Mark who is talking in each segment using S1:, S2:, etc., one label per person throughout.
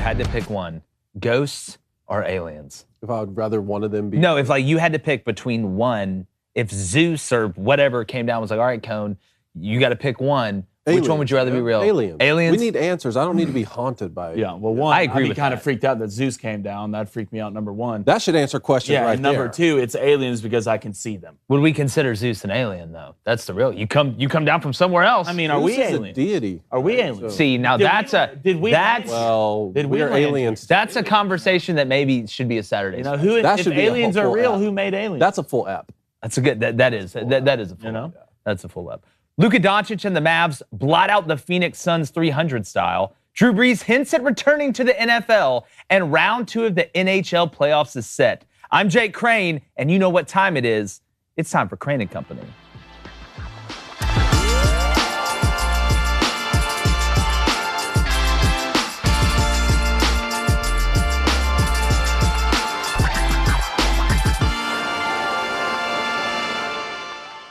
S1: had to pick one, ghosts or aliens?
S2: If I would rather one of them be...
S1: No, if like you had to pick between one, if Zeus or whatever came down and was like, all right, Cone, you got to pick one.
S2: Aliens.
S1: Which one would you rather be real?
S2: Aliens.
S1: Aliens?
S2: We need answers. I don't need to be haunted by it.
S3: Yeah, well, one,
S1: I agree
S3: I'd be
S1: with
S3: kind
S1: that.
S3: of freaked out that Zeus came down. That freaked me out, number one.
S2: That should answer questions
S3: Yeah,
S2: right
S3: and number
S2: there.
S3: two, it's aliens because I can see them.
S1: Would we consider Zeus an alien, though? That's the real. You come down from somewhere else.
S3: I mean, are we
S2: Zeus is a
S3: aliens?
S2: deity.
S3: Are we
S2: right?
S3: aliens?
S2: So-
S1: see, now
S3: Did
S1: that's
S3: we-
S1: a
S3: did we-
S1: that's
S2: Well,
S3: Did we
S2: we're
S3: land?
S2: aliens.
S1: that's a conversation that maybe should be a Saturday.
S3: You know,
S1: special.
S3: who?
S2: That
S3: If
S2: should be a
S3: aliens are
S2: full
S3: real,
S2: app.
S3: who made aliens?
S2: That's a full app.
S1: That's a good. That is a full.
S3: You know?
S1: Up. That's a full up. Luka Doncic and the Mavs blot out the Phoenix Suns 300 style. Drew Brees hints at returning to the NFL, and round 2 of the NHL playoffs is set. I'm Jake Crain, and you know what time it is. It's time for Crain & Company.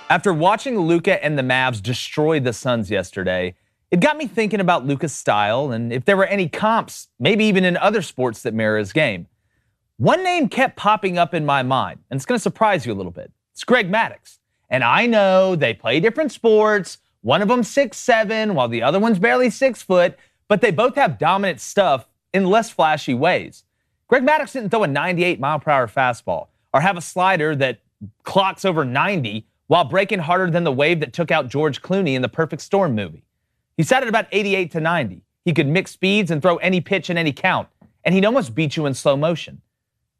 S1: After watching Luka and the Mavs destroy the Suns yesterday, it got me thinking about Luka's style and if there were any comps, maybe even in other sports that mirror his game. One name kept popping up in my mind, and it's going to surprise you a little bit. It's Greg Maddux. And I know they play different sports. One of them 6'7", while the other one's barely 6 foot, but they both have dominant stuff in less flashy ways. Greg Maddux didn't throw a 98-mile-per-hour fastball or have a slider that clocks over 90 while breaking harder than the wave that took out George Clooney in the Perfect Storm movie. He sat at about 88 to 90. He could mix speeds and throw any pitch in any count, and he'd almost beat you in slow motion.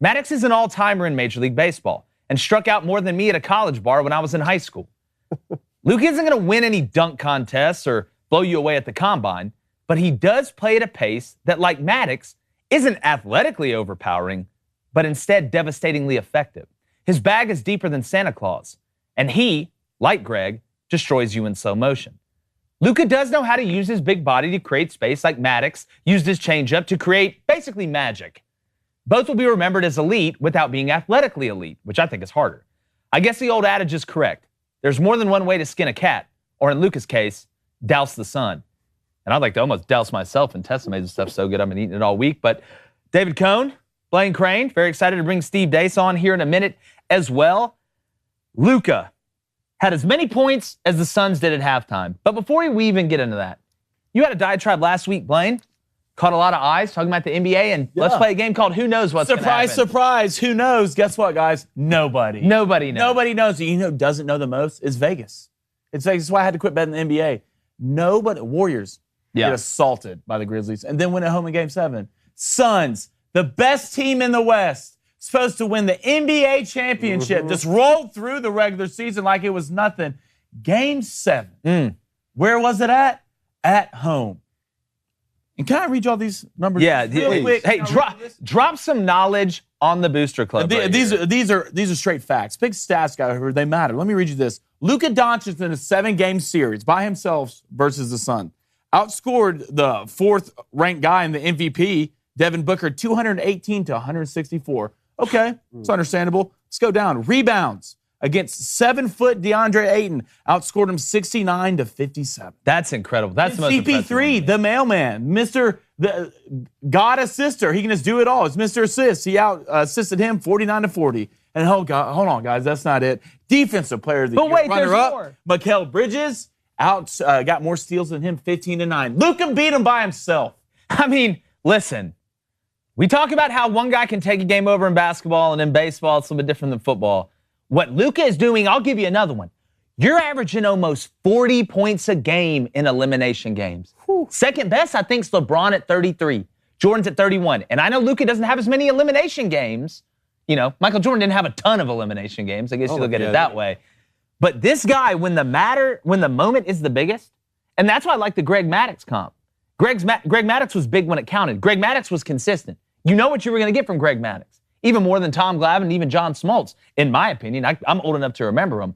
S1: Maddux is an all-timer in Major League Baseball and struck out more than me at a college bar when I was in high school. Luka isn't going to win any dunk contests or blow you away at the combine, but he does play at a pace that, like Maddux, isn't athletically overpowering, but instead devastatingly effective. His bag is deeper than Santa Claus, and he, like Greg, destroys you in slow motion. Luka does know how to use his big body to create space like Maddux used his changeup to create basically magic. Both will be remembered as elite without being athletically elite, which I think is harder. I guess the old adage is correct. There's more than one way to skin a cat, or in Luka's case, douse the sun. And I'd like to almost douse myself in Tessemae's stuff so good I've been eating it all week. But David Cone, Blaine Crain, very excited to bring Steve Deace on here in a minute as well. Luka had as many points as the Suns did at halftime. But before we even get into that, you had a diatribe last week, Blaine. Caught a lot of eyes talking about the NBA, and let's play a game called Who Knows What's Gonna Happen.
S3: Surprise. Who knows? Guess what, guys? Nobody.
S1: Nobody knows.
S3: Nobody knows. You know who doesn't know the most? Is Vegas. It's Vegas. That's why I had to quit betting the NBA. Nobody. Warriors get assaulted by the Grizzlies and then win at home in Game 7. Suns, the best team in the West, supposed to win the NBA championship, just rolled through the regular season like it was nothing. Game 7. Where was it at? At home. And can I read you all these numbers?
S1: Yeah,
S3: real quick?
S1: Hey, drop some knowledge on the Booster Club.
S3: These are straight facts. Big stats, guys. They matter. Let me read you this. Luka Doncic in a 7-game series by himself versus the Sun outscored the 4th-ranked guy in the MVP, Devin Booker, 218 to 164. Okay, it's understandable. Let's go down. Rebounds against 7-foot DeAndre Ayton, outscored him 69 to 57.
S1: That's incredible. That's the most impressive
S3: CP3,
S1: one.
S3: the mailman, Mr. the God assister. He can just do it all. It's Mr. Assist. He assisted him 49 to 40. And hold on, guys, that's not it. Defensive player of the year.
S1: But wait, there's
S3: runner-up,
S1: more.
S3: Mikal Bridges got more steals than him, 15 to 9. Luka beat him by himself.
S1: I mean, listen, we talk about how one guy can take a game over in basketball, and in baseball it's a little bit different than football. What Luka is doing, I'll give you another one. You're averaging almost 40 points a game in elimination games. Whew. Second best, I think, is LeBron at 33. Jordan's at 31. And I know Luka doesn't have as many elimination games. You know, Michael Jordan didn't have a ton of elimination games. I guess you look at it that way. But this guy, when the moment is the biggest, and that's why I like the Greg Maddux comp. Greg Maddux was big when it counted. Greg Maddux was consistent. You know what you were going to get from Greg Maddux. Even more than Tom Glavine and even John Smoltz, in my opinion. I'm old enough to remember him.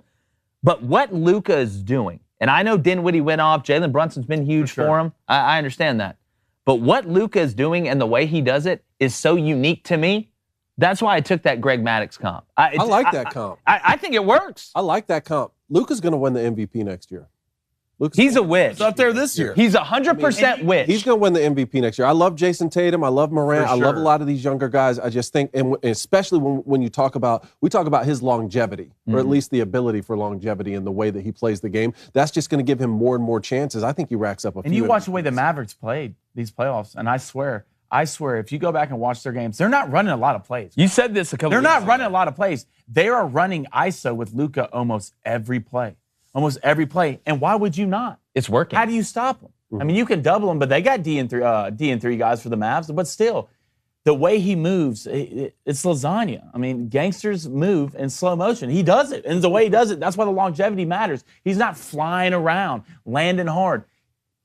S1: But what Luka is doing, and I know Dinwiddie went off, Jalen Brunson's been huge for him. I understand that. But what Luka is doing and the way he does it is so unique to me. That's why I took that Greg Maddux comp.
S2: I like that comp.
S1: I think it works.
S2: I like that comp. Luka's going to win the MVP next year.
S1: He's a witch.
S3: He's up there this year.
S1: He's 100% witch.
S2: He's going to win the MVP next year. I love Jason Tatum. I love Morant.
S3: For sure.
S2: I love a lot of these younger guys. I just think, and especially when you talk about his longevity, or at least the ability for longevity in the way that he plays the game. That's just going to give him more and more chances. I think he racks up a few.
S3: And you watch the way the Mavericks played these playoffs, and I swear, if you go back and watch their games, they're not running a lot of plays.
S1: You said this a couple
S3: They're
S1: weeks
S3: not
S1: ago.
S3: running a lot of plays. They are running ISO with Luka almost every play. Almost every play. And why would you not?
S1: It's working.
S3: How do you stop them? I mean, you can double them, but they got D and three guys for the Mavs. But still, the way he moves, it's lasagna. I mean, gangsters move in slow motion. He does it, and the way he does it, that's why the longevity matters. He's not flying around, landing hard.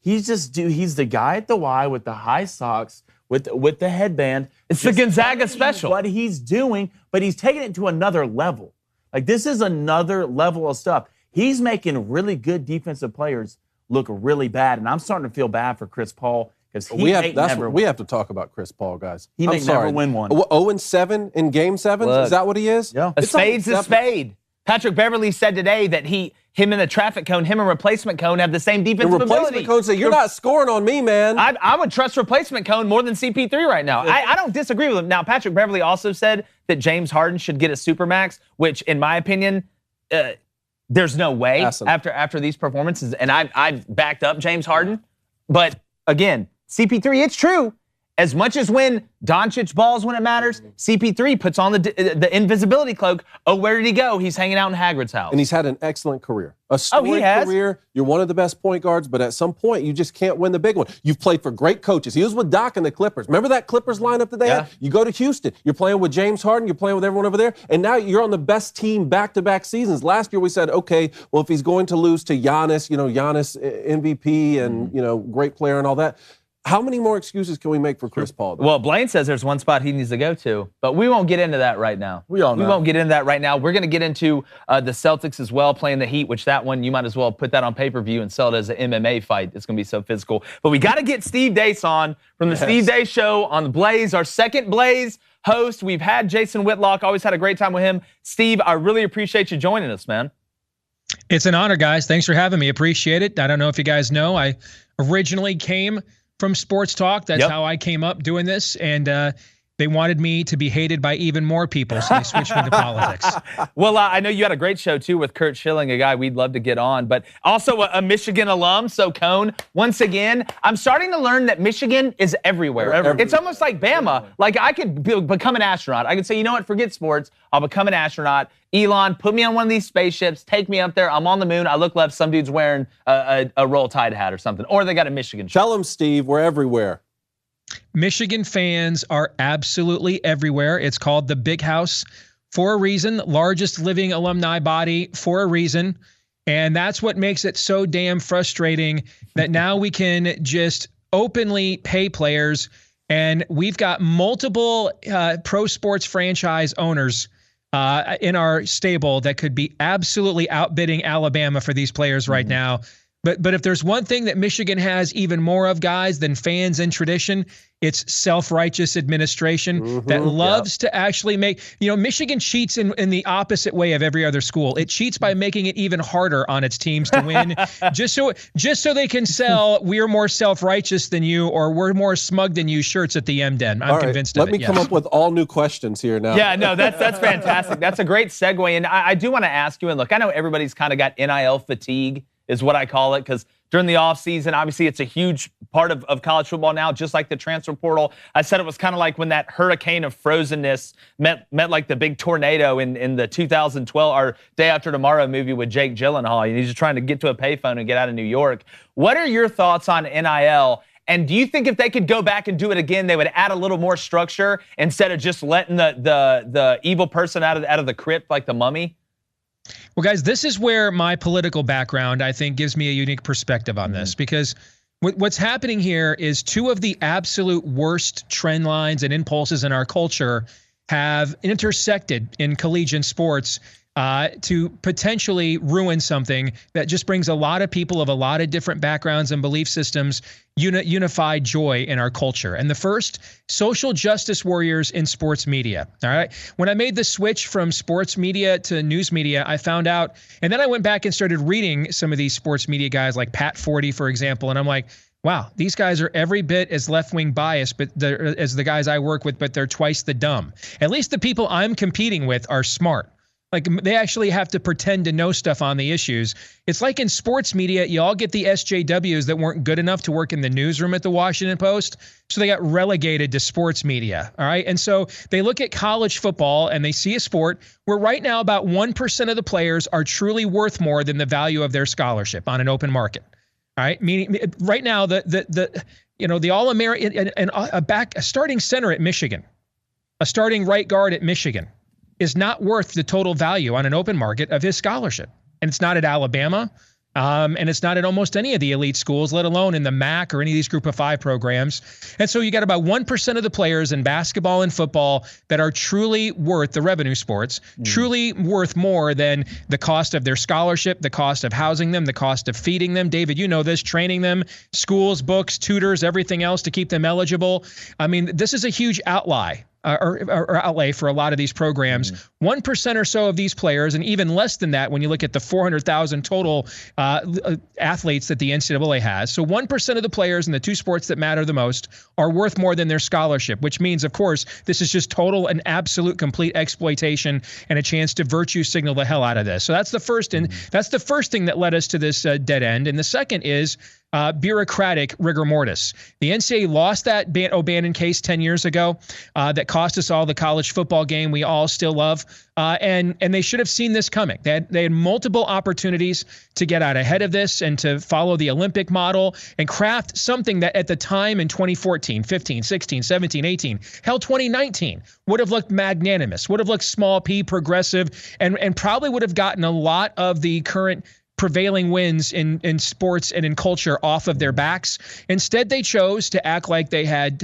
S3: He's the guy at the Y with the high socks, with the headband.
S1: It's the Gonzaga special.
S3: What he's doing, but he's taking it to another level. Like, this is another level of stuff. He's making really good defensive players look really bad, and I'm starting to feel bad for Chris Paul because we
S2: have to talk about Chris Paul, guys.
S3: He may never win one.
S2: 0-7 in Game 7? Is that what he is?
S3: Yeah.
S1: A spade's a spade. Patrick Beverley said today that him and the traffic cone, him and replacement cone have the same defensive ability.
S2: Replacement cone say, you're not scoring on me, man.
S1: I would trust replacement cone more than CP3 right now. I don't disagree with him. Now, Patrick Beverley also said that James Harden should get a supermax, which, in my opinion, there's no way after these performances, and I've backed up James Harden. But again, CP3, it's true. As much as when Doncic balls when it matters, CP3 puts on the invisibility cloak. Oh, where did he go? He's hanging out in Hagrid's house.
S2: And he's had an excellent career. A storied career. You're one of the best point guards, but at some point, you just can't win the big one. You've played for great coaches. He was with Doc and the Clippers. Remember that Clippers lineup that they had? You go to Houston. You're playing with James Harden. You're playing with everyone over there. And now you're on the best team back-to-back seasons. Last year, we said, okay, well, if he's going to lose to Giannis, Giannis MVP and, great player and all that, how many more excuses can we make for Chris Paul?
S1: Well, Blaine says there's one spot he needs to go to, but we won't get into that right now.
S3: We won't
S1: get into that right now. We're going to get into the Celtics as well, playing the Heat, which that one, you might as well put that on pay-per-view and sell it as an MMA fight. It's going to be so physical. But we got to get Steve Deace on from the Steve Deace Show on the Blaze, our second Blaze host. We've had Jason Whitlock, always had a great time with him. Steve, I really appreciate you joining us, man.
S4: It's an honor, guys. Thanks for having me. Appreciate it. I don't know if you guys know, I originally came from Sports Talk. That's how I came up doing this. And they wanted me to be hated by even more people, so they switched me to politics.
S1: Well, I know you had a great show, too, with Kurt Schilling, a guy we'd love to get on, but also a Michigan alum. So, Cone, once again, I'm starting to learn that Michigan is everywhere. It's almost like Bama. Like, I could become an astronaut. I could say, you know what, forget sports. I'll become an astronaut. Elon, put me on one of these spaceships, take me up there. I'm on the moon. I look left, some dude's wearing a Roll Tide hat or something. Or they got a Michigan shirt.
S2: Tell them, Steve, we're everywhere.
S4: Michigan fans are absolutely everywhere. It's called the Big House for a reason, largest living alumni body for a reason. And that's what makes it so damn frustrating that now we can just openly pay players. And we've got multiple pro sports franchise owners in our stable that could be absolutely outbidding Alabama for these players right now. But if there's one thing that Michigan has even more of, guys, than fans and tradition, it's self-righteous administration that loves to actually make, Michigan cheats in the opposite way of every other school. It cheats by making it even harder on its teams to win, just so they can sell "we're more self-righteous than you" or "we're more smug than you" shirts at the M-Den. I'm convinced of it.
S2: Let me come up with all new questions here now.
S1: Yeah, no, that's fantastic. That's a great segue. And I do want to ask you, and look, I know everybody's kind of got NIL fatigue, is what I call it, because during the offseason, obviously it's a huge part of college football now, just like the transfer portal. I said it was kind of like when that hurricane of frozenness met like the big tornado in the 2012 or Day After Tomorrow movie with Jake Gyllenhaal. And he's just trying to get to a payphone and get out of New York. What are your thoughts on NIL? And do you think if they could go back and do it again, they would add a little more structure instead of just letting the evil person out of the crypt like the mummy?
S4: Well, guys, this is where my political background, I think, gives me a unique perspective on this, because what's happening here is two of the absolute worst trend lines and impulses in our culture have intersected in collegiate sports to potentially ruin something that just brings a lot of people of a lot of different backgrounds and belief systems unified joy in our culture. And the first, social justice warriors in sports media. All right. When I made the switch from sports media to news media, I found out, and then I went back and started reading some of these sports media guys like Pat Forty, for example, and I'm like, wow, these guys are every bit as left-wing biased as the guys I work with, but they're twice the dumb. At least the people I'm competing with are smart. Like, they actually have to pretend to know stuff on the issues. It's like in sports media, you all get the SJWs that weren't good enough to work in the newsroom at the Washington Post, so they got relegated to sports media, all right? And so they look at college football and they see a sport where right now about 1% of the players are truly worth more than the value of their scholarship on an open market, all right? Meaning right now, the All-American and a starting center at Michigan, a starting right guard at Michigan, is not worth the total value on an open market of his scholarship. And it's not at Alabama, and it's not at almost any of the elite schools, let alone in the MAC or any of these Group of 5 programs. And so you got about 1% of the players in basketball and football that are truly worth, the revenue sports, truly worth more than the cost of their scholarship, the cost of housing them, the cost of feeding them. David, you know this, training them, schools, books, tutors, everything else to keep them eligible. I mean, this is a huge outlay. Or outlay for a lot of these programs. 1% or so of these players, and even less than that when you look at the 400,000 total athletes that the NCAA has. So 1% of the players in the two sports that matter the most are worth more than their scholarship, which means, of course, this is just total and absolute complete exploitation and a chance to virtue signal the hell out of this. So that's the first, and that's the first thing that led us to this dead end. And the second is bureaucratic rigor mortis. The NCAA lost that O'Bannon case 10 years ago that cost us all the college football game we all still love. And they should have seen this coming. They had multiple opportunities to get out ahead of this and to follow the Olympic model and craft something that at the time in 2014, 15, 16, 17, 18, hell, 2019 would have looked magnanimous, would have looked small p, progressive, and probably would have gotten a lot of the current prevailing winds in sports and in culture off of their backs. Instead, they chose to act like they had,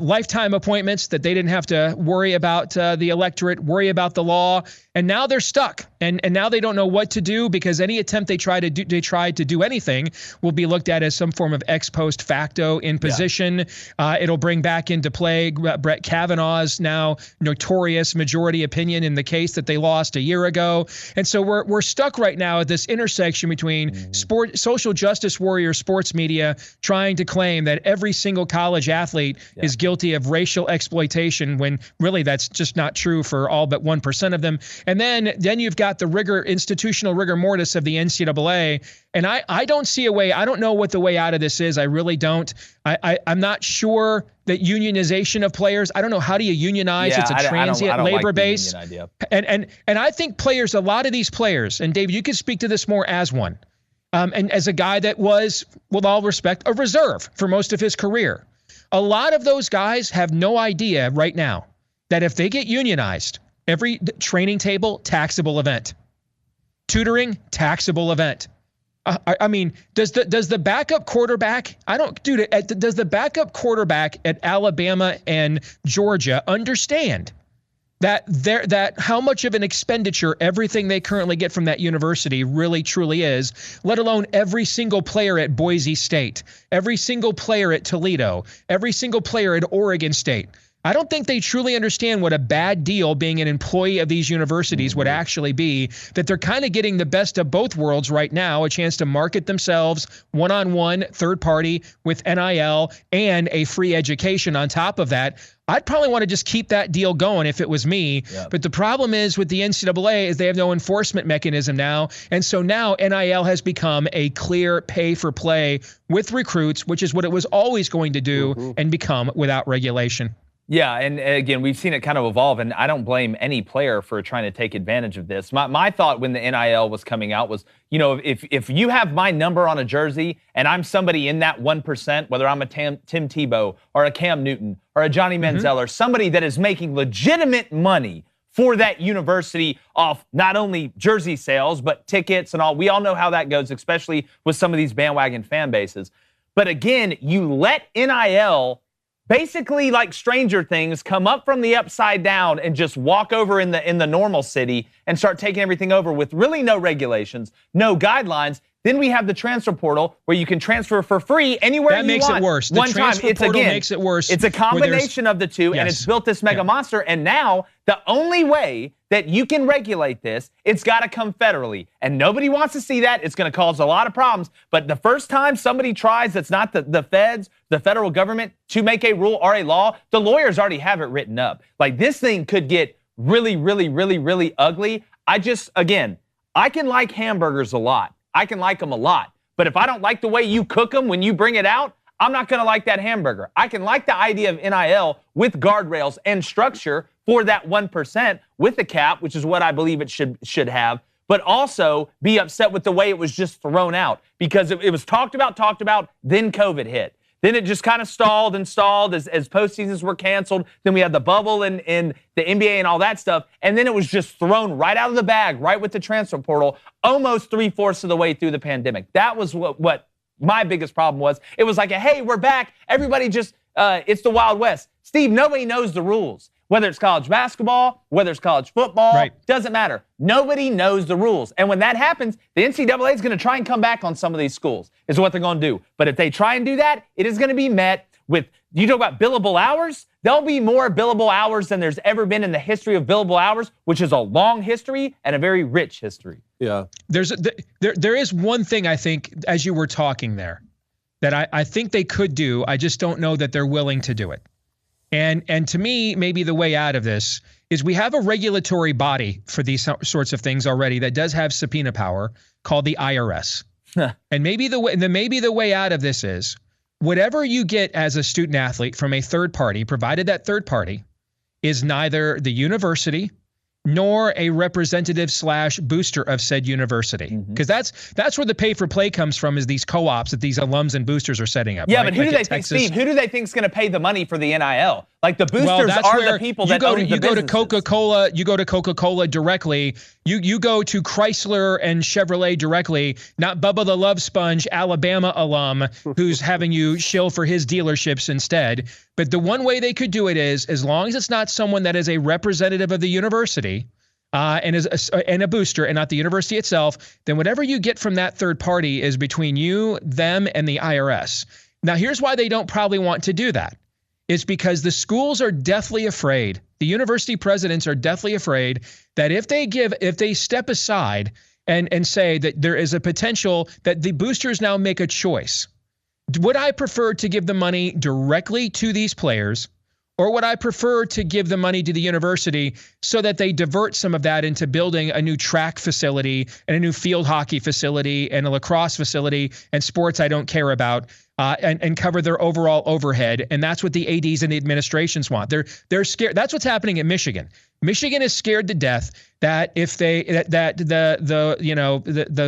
S4: lifetime appointments, that they didn't have to worry about the electorate, worry about the law. And now they're stuck. And now they don't know what to do, because any attempt they try to do anything will be looked at as some form of ex post facto imposition. Yeah. It'll bring back into play Brett Kavanaugh's now notorious majority opinion in the case that they lost a year ago. And so we're stuck right now at this intersection between social justice warrior sports media trying to claim that every single college athlete is guilty of racial exploitation, when really that's just not true for all but 1% of them. And then you've got the institutional rigor mortis of the NCAA. And I don't see a way. I don't know what the way out of this is. I really don't. I'm not sure that unionization of players. I don't know, how do you unionize? Yeah, it's a transient labor base. And I think players, a lot of these players, and David, you can speak to this more as one, and as a guy that was, with all respect, a reserve for most of his career. A lot of those guys have no idea right now that if they get unionized, every training table, taxable event. Tutoring, taxable event. I mean, does the backup quarterback, does the backup quarterback at Alabama and Georgia understand that how much of an expenditure everything they currently get from that university really truly is, let alone every single player at Boise State, every single player at Toledo, every single player at Oregon State? I don't think they truly understand what a bad deal being an employee of these universities would actually be, that they're kind of getting the best of both worlds right now, a chance to market themselves one-on-one, third party with NIL and a free education on top of that. I'd probably want to just keep that deal going if it was me. Yep. But the problem is with the NCAA is they have no enforcement mechanism now. And so now NIL has become a clear pay for play with recruits, which is what it was always going to do and become without regulation.
S1: Yeah, and again, we've seen it kind of evolve, and I don't blame any player for trying to take advantage of this. My thought when the NIL was coming out was, if you have my number on a jersey and I'm somebody in that 1%, whether I'm a Tim Tebow or a Cam Newton or a Johnny Manziel or somebody that is making legitimate money for that university off not only jersey sales, but tickets and all. We all know how that goes, especially with some of these bandwagon fan bases. But again, you let NIL basically like Stranger Things, come up from the upside down and just walk over in the normal city and start taking everything over with really no regulations, no guidelines. Then we have the transfer portal where you can transfer for free anywhere you want.
S4: That makes it worse. The transfer portal makes it worse.
S1: It's a combination of the two, and it's built this mega monster. And now the only way that you can regulate this, it's got to come federally. And nobody wants to see that. It's going to cause a lot of problems. But the first time somebody tries that's not the feds, the federal government, to make a rule or a law, the lawyers already have it written up. Like, this thing could get really, really, really, really ugly. I can like hamburgers a lot. I can like them a lot. But if I don't like the way you cook them when you bring it out, I'm not going to like that hamburger. I can like the idea of NIL with guardrails and structure for that 1% with the cap, which is what I believe it should have, but also be upset with the way it was just thrown out because it was talked about, then COVID hit. Then it just kind of stalled as postseasons were canceled. Then we had the bubble in the NBA and all that stuff. And then it was just thrown right out of the bag, right with the transfer portal, almost 3/4 of the way through the pandemic. That was what my biggest problem was. It was like, hey, we're back. Everybody just, it's the Wild West. Steve, nobody knows the rules. Whether it's college basketball, whether it's college football, doesn't matter. Nobody knows the rules. And when that happens, the NCAA is going to try and come back on some of these schools, is what they're going to do. But if they try and do that, it is going to be met with, you talk about billable hours, there'll be more billable hours than there's ever been in the history of billable hours, which is a long history and a very rich history.
S2: Yeah.
S4: There is one thing I think, as you were talking there, that I think they could do. I just don't know that they're willing to do it. And to me, maybe the way out of this is we have a regulatory body for these sorts of things already that does have subpoena power called the IRS. And maybe the way out of this is whatever you get as a student athlete from a third party, provided that third party is neither the university nor a representative / booster of said university. Because that's where the pay for play comes from, is these co-ops that these alums and boosters are setting up.
S1: Yeah,
S4: right?
S1: but who do they think, Steve, who do they think is going to pay the money for the NIL? Like, the boosters are the people that own the businesses. You go to Coca-Cola directly. You go to Chrysler and Chevrolet directly, not Bubba the Love Sponge, Alabama alum, who's having you shill for his dealerships instead. But the one way they could do it is, as long as it's not someone that is a representative of the university and a booster and not the university itself, then whatever you get from that third party is between you, them, and the IRS. Now, here's why they don't probably want to do that. It's because the schools are deathly afraid. The university presidents are deathly afraid that if they step aside and say that there is a potential that the boosters now make a choice. Would I prefer to give the money directly to these players, or would I prefer to give the money to the university so that they divert some of that into building a new track facility and a new field hockey facility and a lacrosse facility and sports I don't care about, and cover their overall overhead? And that's what the ADs and the administrations want. They're scared. That's what's happening at Michigan. Michigan is scared to death that if the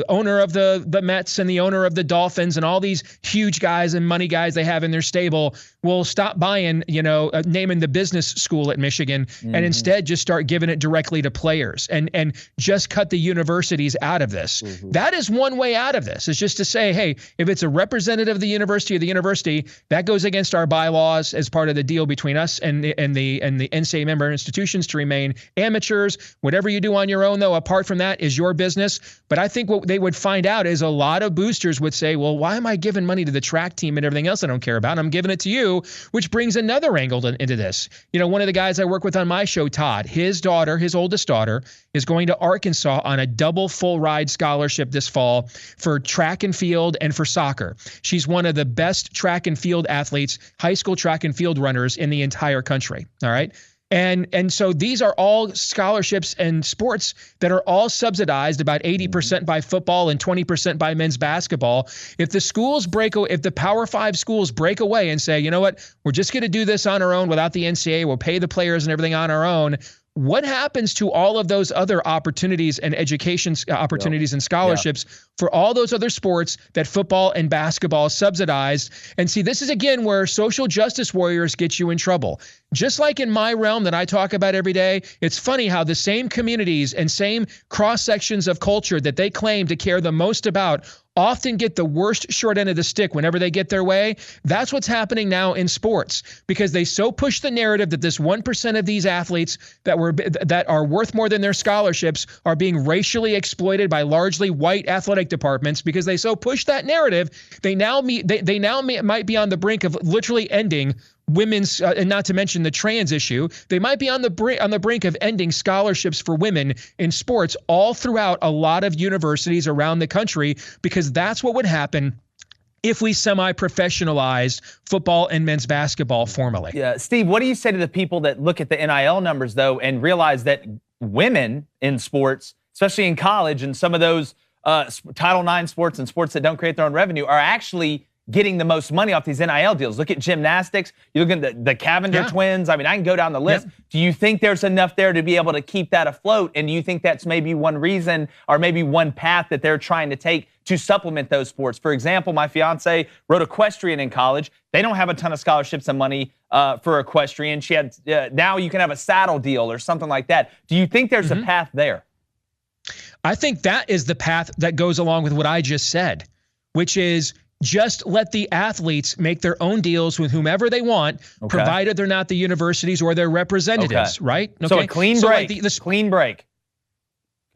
S1: owner of the Mets and the owner of the Dolphins and all these huge guys and money guys they have in their stable will stop buying, naming the business school at Michigan and instead just start giving it directly to players and just cut the universities out of this. That is one way out of this, is just to say, hey, if it's a representative of the university or the university, that goes against our bylaws as part of the deal between us and the NCAA member institutions to remain amateurs. Whatever you do on your own, though, apart from that, is your business. But I think what they would find out is a lot of boosters would say, well, why am I giving money to the track team and everything else I don't care about? I'm giving it to you, which brings another angle into this. One of the guys I work with on my show, Todd, his oldest daughter, is going to Arkansas on a double full ride scholarship this fall for track and field and for soccer. She's one of the best track and field athletes, high school track and field runners in the entire country. All right. And so these are all scholarships and sports that are all subsidized about 80% by football and 20% by men's basketball. If the Power 5 schools break away and say, you know what, we're just going to do this on our own without the NCAA, we'll pay the players and everything on our own, what happens to all of those other opportunities and education opportunities and scholarships for all those other sports that football and basketball subsidized? And see, this is again where social justice warriors get you in trouble. Just like in my realm that I talk about every day, it's funny how the same communities and same cross sections of culture that they claim to care the most about
S4: often get the worst short end of the stick whenever they get their way. That's what's happening now in sports, because they so push the narrative that this 1% of these athletes that are worth more than their scholarships are being racially exploited by largely white athletic departments. Because they so push that narrative, they now might be on the brink of literally ending women's, and not to mention the trans issue. They might be on the brink of ending scholarships for women in sports all throughout a lot of universities around the country, because that's what would happen if we semi-professionalized football and men's basketball formally.
S1: Yeah, Steve, what do you say to the people that look at the NIL numbers, though, and realize that women in sports, especially in college and some of those Title IX sports and sports that don't create their own revenue, are actually getting the most money off these NIL deals? Look at gymnastics. You look at the Cavender twins. I mean, I can go down the list. Yep. Do you think there's enough there to be able to keep that afloat? And do you think that's maybe one reason or maybe one path that they're trying to take to supplement those sports? For example, my fiance rode equestrian in college. They don't have a ton of scholarships and money for equestrian. She had now you can have a saddle deal or something like that. Do you think there's a path there?
S4: I think that is the path that goes along with what I just said, which is just let the athletes make their own deals with whomever they want, provided they're not the universities or their representatives, right? Okay.
S1: So a clean break. Like clean break.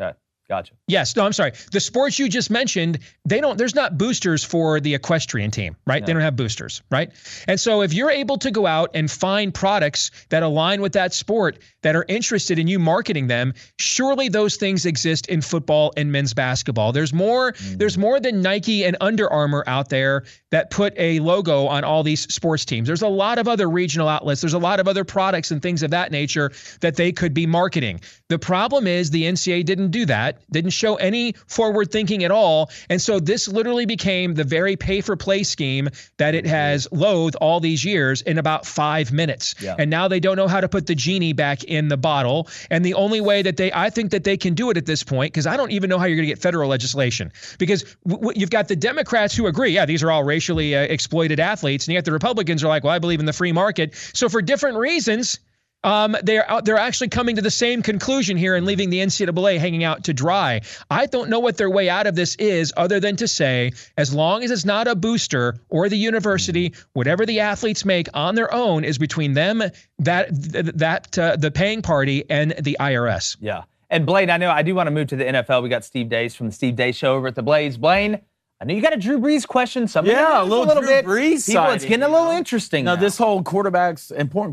S1: Okay, gotcha.
S4: Yes, no, I'm sorry. The sports you just mentioned, there's not boosters for the equestrian team, right? No. They don't have boosters, right? And so if you're able to go out and find products that align with that sport, that are interested in you marketing them, surely those things exist in football and men's basketball. There's more than Nike and Under Armour out there that put a logo on all these sports teams. There's a lot of other regional outlets. There's a lot of other products and things of that nature that they could be marketing. The problem is the NCAA didn't do that, didn't show any forward thinking at all. And so this literally became the very pay-for-play scheme that it has loathed all these years in about 5 minutes. Yeah. And now they don't know how to put the genie back in the bottle. And the only way that I think that they can do it at this point, because I don't even know how you're going to get federal legislation, because you've got the Democrats who agree, yeah, these are all racially exploited athletes, and yet the Republicans are like, well, I believe in the free market. So for different reasons, they're actually coming to the same conclusion here and leaving the NCAA hanging out to dry. I don't know what their way out of this is, other than to say, as long as it's not a booster or the university, whatever the athletes make on their own is between them, the paying party, and the IRS.
S1: Yeah. And Blaine, I know I do want to move to the NFL. We got Steve Deace from the Steve Deace Show over at the Blaze. Blaine, I know you got a Drew Brees question.
S3: A little bit. Brees
S1: people, it's getting a little interesting now.
S3: This whole important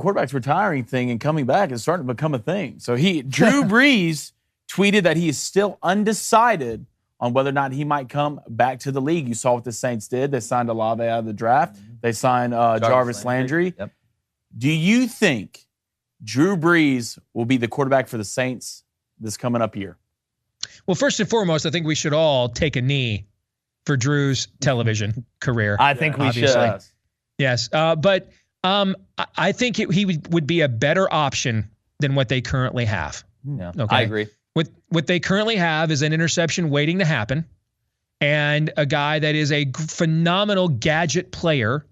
S3: quarterbacks retiring thing and coming back is starting to become a thing. So Drew Brees tweeted that he is still undecided on whether or not he might come back to the league. You saw what the Saints did. They signed Olave out of the draft. They signed Jarvis Landry. Yep. Do you think Drew Brees will be the quarterback for the Saints this coming up year?
S4: Well, first and foremost, I think we should all take a knee for Drew's television career.
S1: I think we should.
S4: Yes. But I think he would be a better option than what they currently have.
S1: Yeah, okay? I agree.
S4: What they currently have is an interception waiting to happen, and a guy that is a phenomenal gadget player,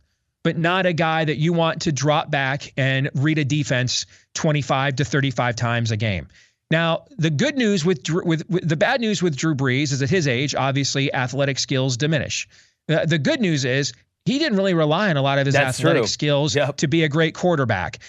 S4: but not a guy that you want to drop back and read a defense 25 to 35 times a game. Now, the good news the bad news with Drew Brees is at his age, obviously, athletic skills diminish. The good news is he didn't really rely on a lot of his athletic skills to be a great quarterback.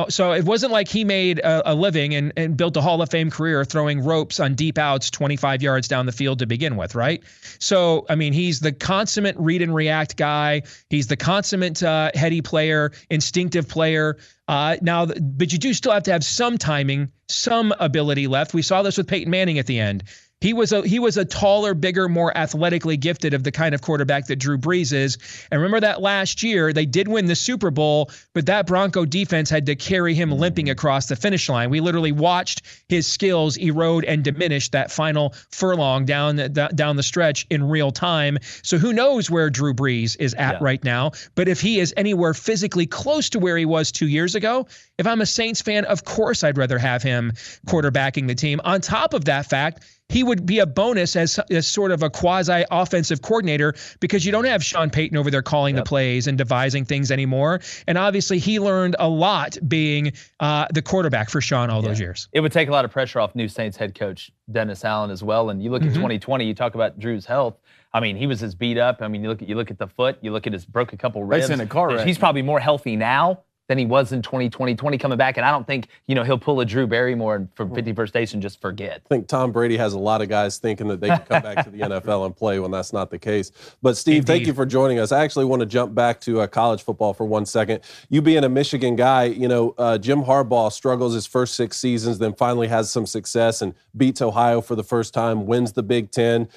S4: So it wasn't like he made a living and built a Hall of Fame career throwing ropes on deep outs 25 yards down the field to begin with, right? So, I mean, he's the consummate read and react guy. He's the consummate heady player, instinctive player. But you do still have to have some timing, some ability left. We saw this with Peyton Manning at the end. He was a taller, bigger, more athletically gifted of the kind of quarterback that Drew Brees is. And remember that last year, they did win the Super Bowl, but that Bronco defense had to carry him limping across the finish line. We literally watched his skills erode and diminish that final furlong down the stretch in real time. So who knows where Drew Brees is at right now. But if he is anywhere physically close to where he was 2 years ago, if I'm a Saints fan, of course I'd rather have him quarterbacking the team. On top of that fact, he would be a bonus as sort of a quasi-offensive coordinator, because you don't have Sean Payton over there calling the plays and devising things anymore. And obviously he learned a lot being the quarterback for Sean all those years.
S1: It would take a lot of pressure off new Saints head coach Dennis Allen as well. And you look at 2020, you talk about Drew's health. I mean, he was as beat up. I mean, you look at the foot, you look at broke a couple ribs.
S3: In a car wreck.
S1: He's probably more healthy now than he was in 2020 coming back. And I don't think, he'll pull a Drew Barrymore from 51st Days and just forget.
S2: I think Tom Brady has a lot of guys thinking that they can come back to the NFL and play when that's not the case. But, Steve, Thank you for joining us. I actually want to jump back to college football for 1 second. You being a Michigan guy, Jim Harbaugh struggles his first 6 seasons, then finally has some success and beats Ohio for the first time, wins the Big Ten,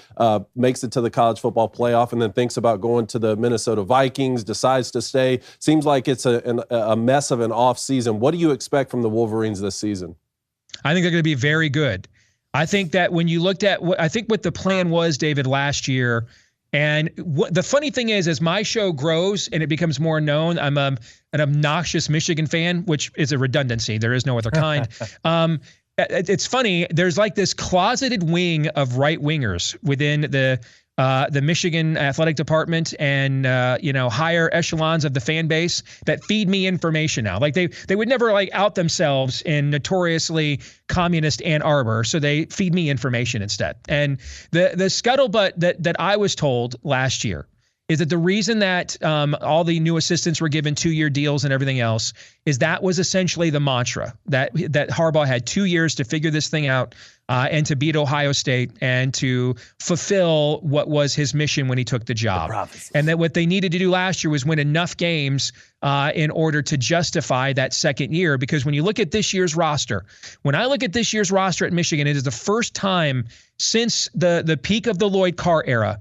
S2: makes it to the college football playoff, and then thinks about going to the Minnesota Vikings, decides to stay. Seems like it's a mess of an off season. What do you expect from the Wolverines this season?
S4: I think they're going to be very good. I think that when you looked at what the plan was, David, last year, and the funny thing is, as my show grows and it becomes more known, I'm an obnoxious Michigan fan, which is a redundancy. There is no other kind. It's funny. There's like this closeted wing of right wingers within the Michigan athletic department and higher echelons of the fan base that feed me information now. Like they would never out themselves in notoriously communist Ann Arbor, so they feed me information instead. And the scuttlebutt that I was told last year is that the reason that all the new assistants were given 2-year deals and everything else is that was essentially the mantra that Harbaugh had 2 years to figure this thing out and to beat Ohio State and to fulfill what was his mission when he took the job. And that what they needed to do last year was win enough games in order to justify that second year. Because when you look at this year's roster, when I look at this year's roster at Michigan, it is the first time since the peak of the Lloyd Carr era,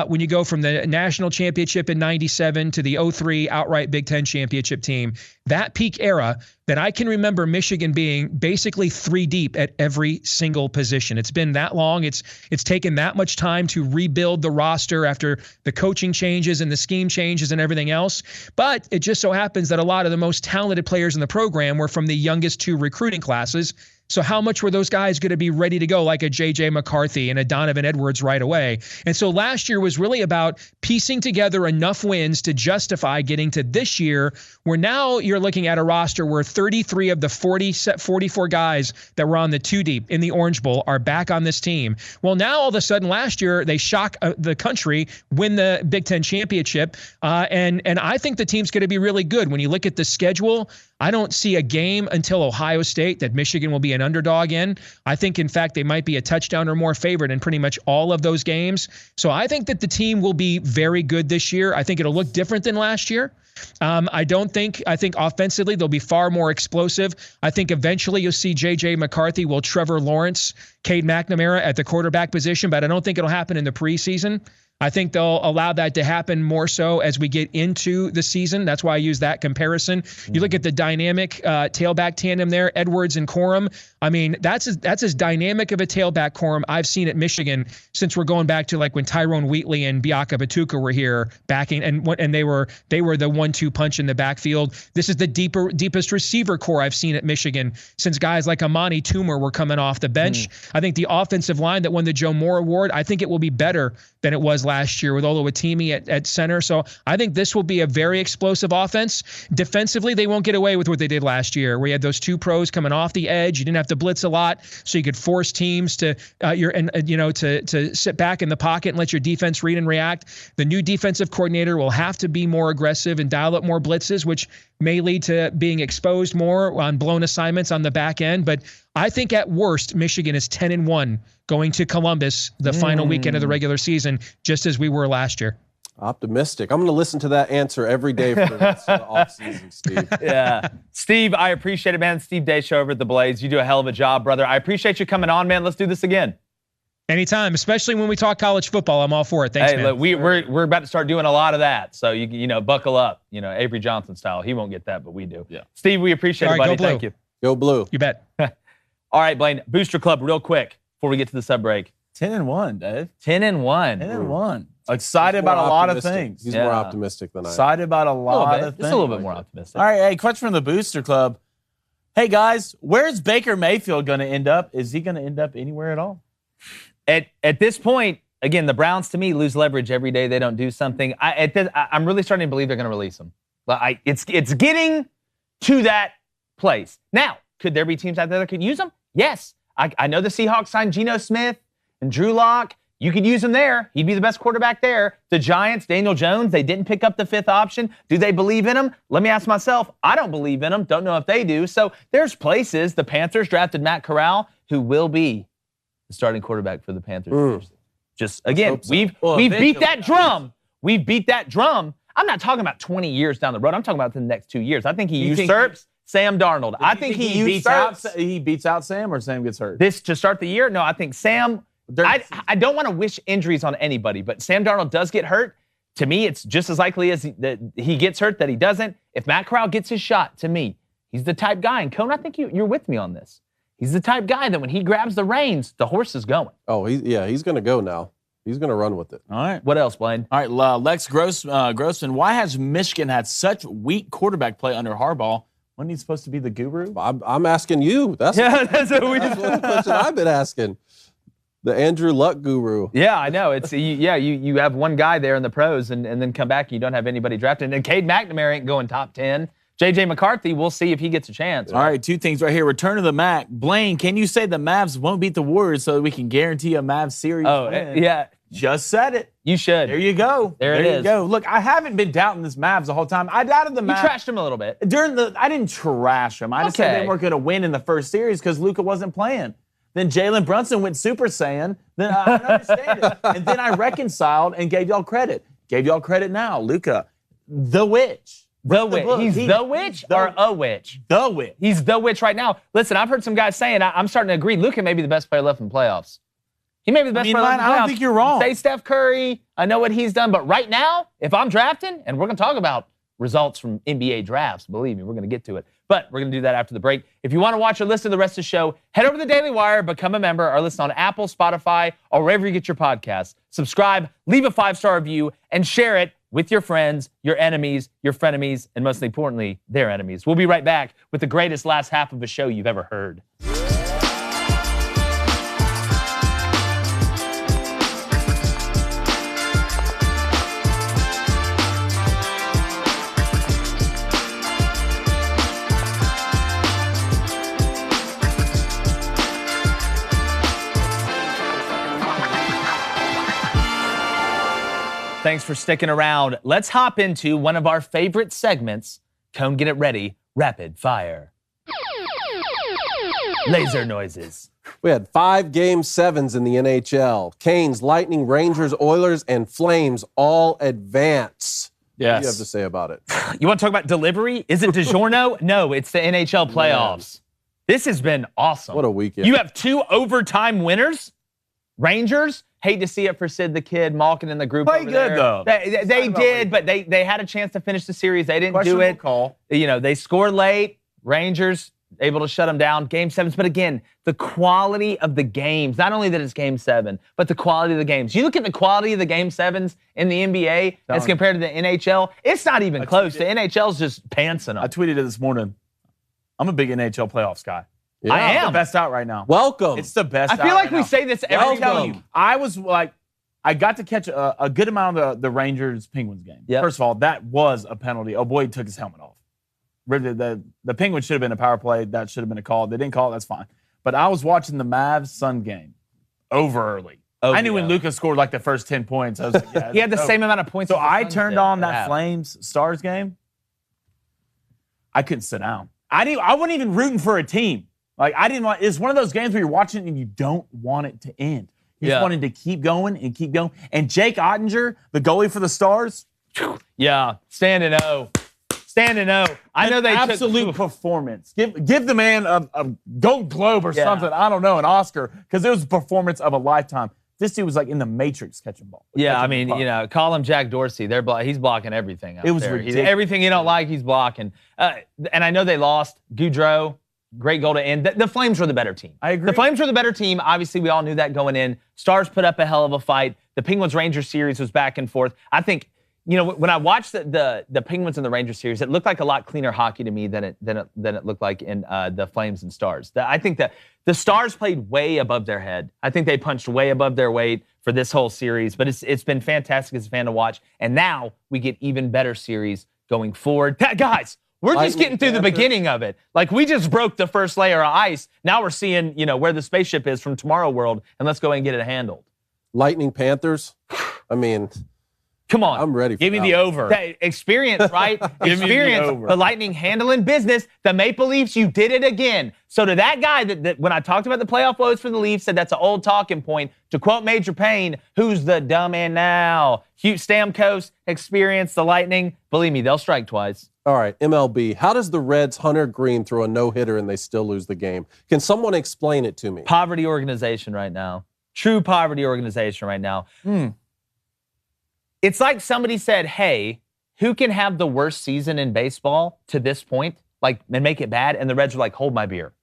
S4: when you go from the national championship in 97 to the 03 outright Big Ten championship team, that peak era, that I can remember Michigan being basically 3 deep at every single position. It's been that long. It's taken that much time to rebuild the roster after the coaching changes and the scheme changes and everything else. But it just so happens that a lot of the most talented players in the program were from the youngest 2 recruiting classes. So how much were those guys going to be ready to go, like a J.J. McCarthy and a Donovan Edwards right away? And so last year was really about piecing together enough wins to justify getting to this year, where now you're looking at a roster where 33 of the 44 guys that were on the 2 deep in the Orange Bowl are back on this team. Well, now all of a sudden last year they shock the country, win the Big Ten championship, and I think the team's going to be really good. When you look at the schedule, I don't see a game until Ohio State that Michigan will be an underdog in. I think, in fact, they might be a touchdown or more favorite in pretty much all of those games. So I think that the team will be very good this year. I think it'll look different than last year. I think offensively they'll be far more explosive. I think eventually you'll see J.J. McCarthy, will Trevor Lawrence, Cade McNamara at the quarterback position, but I don't think it'll happen in the preseason. I think they'll allow that to happen more so as we get into the season. That's why I use that comparison. You look at the dynamic tailback tandem there, Edwards and Corum. I mean, that's as dynamic of a tailback quorum I've seen at Michigan since we're going back to like when Tyrone Wheatley and Biaka Batuka were here backing, and they were the 1-2 punch in the backfield. This is the deepest receiver core I've seen at Michigan since guys like Amani Toomer were coming off the bench. I think the offensive line that won the Joe Moore Award, I think it will be better than it was last year with Oluwatimi at center. So I think this will be a very explosive offense. Defensively, they won't get away with what they did last year, where you had those 2 pros coming off the edge. You didn't have to blitz a lot, so you could force teams to to sit back in the pocket and let your defense read and react. The new defensive coordinator will have to be more aggressive and dial up more blitzes, which may lead to being exposed more on blown assignments on the back end. But I think at worst, Michigan is 10-1 going to Columbus the final weekend of the regular season, just as we were last year.
S2: Optimistic. I'm going to listen to that answer every day for the rest of the offseason, Steve.
S1: Yeah. Steve, I appreciate it, man. Steve Deace show over at the Blaze. You do a hell of a job, brother. I appreciate you coming on, man. Let's do this again.
S4: Anytime, especially when we talk college football. I'm all for it. Thanks, man.
S1: Look, we're about to start doing a lot of that. So, you know, buckle up. You know, Avery Johnson style. He won't get that, but we do. Yeah. Steve, we appreciate it, buddy. Thank you.
S2: Go Blue.
S4: You bet.
S1: All right, Blaine. Booster Club, real quick, before we get to the sub break.
S3: 10-1, Dave.
S1: 10-1.
S3: 10-1 Excited about a lot of things.
S2: He's more optimistic than I am.
S3: Excited about a lot of things.
S1: Just a little bit more optimistic.
S3: All right, hey, question from the Booster Club. Hey, guys, where's Baker Mayfield going to end up? Is he going to end up anywhere at all?
S1: At this point, again, the Browns, to me, lose leverage every day they don't do something. I'm really starting to believe they're going to release him. It's getting to that place. Now, could there be teams out there that could use him? Yes. I know the Seahawks signed Geno Smith and Drew Lock. You could use him there. He'd be the best quarterback there. The Giants, Daniel Jones, they didn't pick up the 5th option. Do they believe in him? Let me ask myself. I don't believe in him. Don't know if they do. So there's places. The Panthers drafted Matt Corral, who will be the starting quarterback for the Panthers. Just, again, we've beat that drum. We've beat that drum. I'm not talking about 20 years down the road. I'm talking about the next 2 years. I think he usurps Sam Darnold. I think he usurps.
S3: He beats out Sam, or Sam gets hurt?
S1: This to start the year? No, I think Sam... I don't want to wish injuries on anybody, but Sam Darnold does get hurt. To me, it's just as likely as that he gets hurt that he doesn't. If Matt Corral gets his shot, to me, he's the type guy. And Cone, I think you're with me on this. He's the type guy that when he grabs the reins, the horse is going.
S2: Oh, he's going to go now. He's going to run with it.
S3: All right.
S1: What else, Blaine?
S3: All right, Lex Grossman, why has Michigan had such weak quarterback play under Harbaugh? Wasn't he supposed to be the guru?
S2: I'm asking you. That's the question I've been asking. The Andrew Luck guru.
S1: Yeah, I know. It's you have one guy there in the pros and then come back and you don't have anybody drafted. And Cade McNamara ain't going top 10. J.J. McCarthy, we'll see if he gets a chance.
S3: All right, 2 things right here. Return to the Mac. Blaine, can you say the Mavs won't beat the Warriors so that we can guarantee a Mavs series win?
S1: Yeah.
S3: Just said it.
S1: You should.
S3: There you go.
S1: There you
S3: go. Look, I haven't been doubting this Mavs the whole time. I doubted the Mavs.
S1: You trashed them a little bit.
S3: I didn't trash them. I just said they weren't going to win in the first series because Luka wasn't playing. Then Jalen Brunson went Super Saiyan. Then I understand it. And then I reconciled and gave y'all credit. Gave y'all credit now. Luka, the witch.
S1: The witch. He's the witch or a witch?
S3: The witch.
S1: He's the witch right now. Listen, I've heard some guys saying, I'm starting to agree, Luka may be the best player left in the playoffs. He may be the best player left in the playoffs.
S3: I don't think you're wrong.
S1: Say Steph Curry. I know what he's done. But right now, if I'm drafting, and we're going to talk about results from NBA drafts, believe me, we're going to get to it. But we're going to do that after the break. If you want to watch or listen to the rest of the show, head over to the Daily Wire, become a member, or listen on Apple, Spotify, or wherever you get your podcasts. Subscribe, leave a 5-star review, and share it with your friends, your enemies, your frenemies, and most importantly, their enemies. We'll be right back with the greatest last half of a show you've ever heard. Thanks for sticking around. Let's hop into one of our favorite segments. Cone, get it ready. Rapid fire. Laser noises.
S2: We had 5 Game 7s in the NHL. Canes, Lightning, Rangers, Oilers, and Flames all advance.
S3: Yes.
S2: What do you have to say about it?
S1: You want to talk about delivery? Is it DiGiorno? No, it's the NHL playoffs. This has been awesome.
S2: What a weekend.
S1: You have 2 overtime winners. Rangers, hate to see it for Sid the Kid, Malkin in the group.
S3: Play good, though.
S1: They did, but they had a chance to finish the series. They didn't do it.
S3: Call.
S1: You know, they scored late. Rangers able to shut them down. Game 7s, but again, the quality of the games, not only that it's Game 7, but the quality of the games. You look at the quality of the Game 7s in the NBA as compared to the NHL, it's not even close. The NHL's just pantsing them.
S3: I tweeted it this morning. I'm a big NHL playoffs guy.
S2: Yeah.
S1: I am.
S3: It's the best out right now.
S2: Welcome.
S3: It's the best out
S1: I feel like
S3: right
S1: we
S3: now.
S1: say this every time.
S3: I was like, I got to catch a good amount of the Rangers-Penguins game.
S1: Yep.
S3: First of all, that was a penalty. Oh, boy, he took his helmet off. The Penguins should have been a power play. That should have been a call. They didn't call it. That's fine. But I was watching the Mavs-Sun game over early. I knew when Luka scored like the first 10 points. I was like, yeah,
S1: he had the same amount of points.
S3: So I turned on that Flames-Stars game. I couldn't sit down. I wasn't even rooting for a team. Like, I didn't want, it's one of those games where you're watching and you don't want it to end. You just wanted to keep going and keep going. And Jake Ottinger, the goalie for the Stars.
S1: Yeah, standing O. Standing O. I know they
S3: absolute performance. Give the man a Gold Globe or something. I don't know, an Oscar, because it was a performance of a lifetime. This dude was like in the Matrix catching ball.
S1: Yeah, I mean, you know, call him Jack Dorsey. He's blocking everything out there.
S3: It was ridiculous.
S1: Everything you don't like, he's blocking. And I know they lost. Goudreau, great goal to end. The Flames were the better team.
S3: I agree.
S1: The Flames were the better team. Obviously, we all knew that going in. Stars put up a hell of a fight. The Penguins-Rangers series was back and forth. I think, you know, when I watched the Penguins and the Rangers series, it looked like a lot cleaner hockey to me than it looked like in the Flames and Stars. I think that the Stars played way above their head. I think they punched way above their weight for this whole series, but it's been fantastic as a fan to watch. And now we get even better series going forward. Guys, we're just getting through the beginning of it. Like, we just broke the first layer of ice. Now we're seeing, you know, where the spaceship is from Tomorrow World, and let's go and get it handled.
S2: Lightning Panthers. I mean,
S1: come on.
S2: I'm ready for
S3: Give me the over.
S1: That experience, right? Experience. The Lightning handling business. The Maple Leafs, you did it again. So to that guy that when I talked about the playoff woes for the Leafs, said that's an old talking point. To quote Major Payne, who's the dumb man now? Hugh Stamkos, experience the Lightning. Believe me, they'll strike twice.
S2: All right, MLB. How does the Reds' Hunter Green throw a no-hitter and they still lose the game? Can someone explain it to me?
S1: Poverty organization right now. True poverty organization right now. It's like somebody said, hey, who can have the worst season in baseball to this point, like, and make it bad? And the Reds are like, hold my beer.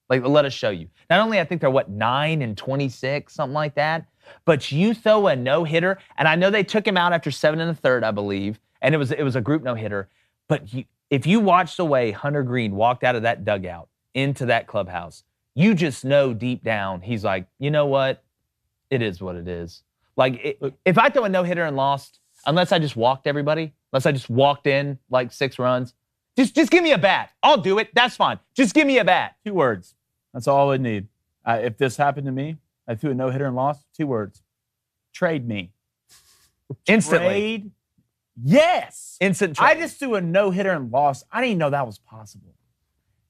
S1: Like, let us show you. Not only, I think they're, 9-26, something like that, but you throw a no-hitter, and I know they took him out after 7 1/3, I believe, and it was a group no-hitter, but if you watched the way Hunter Green walked out of that dugout into that clubhouse, you just know deep down, he's like, you know what? It is what it is. Like, if I throw a no-hitter and lost, unless I just walked everybody, unless I just walked in like 6 runs, just give me a bat. I'll do it. That's fine. Just give me a bat.
S3: 2 words. That's all I would need. If this happened to me, I threw a no-hitter and lost, 2 words. Trade me.
S1: Instantly.
S3: Trade? Yes.
S1: Instant trade.
S3: I just threw a no-hitter and lost. I didn't even know that was possible.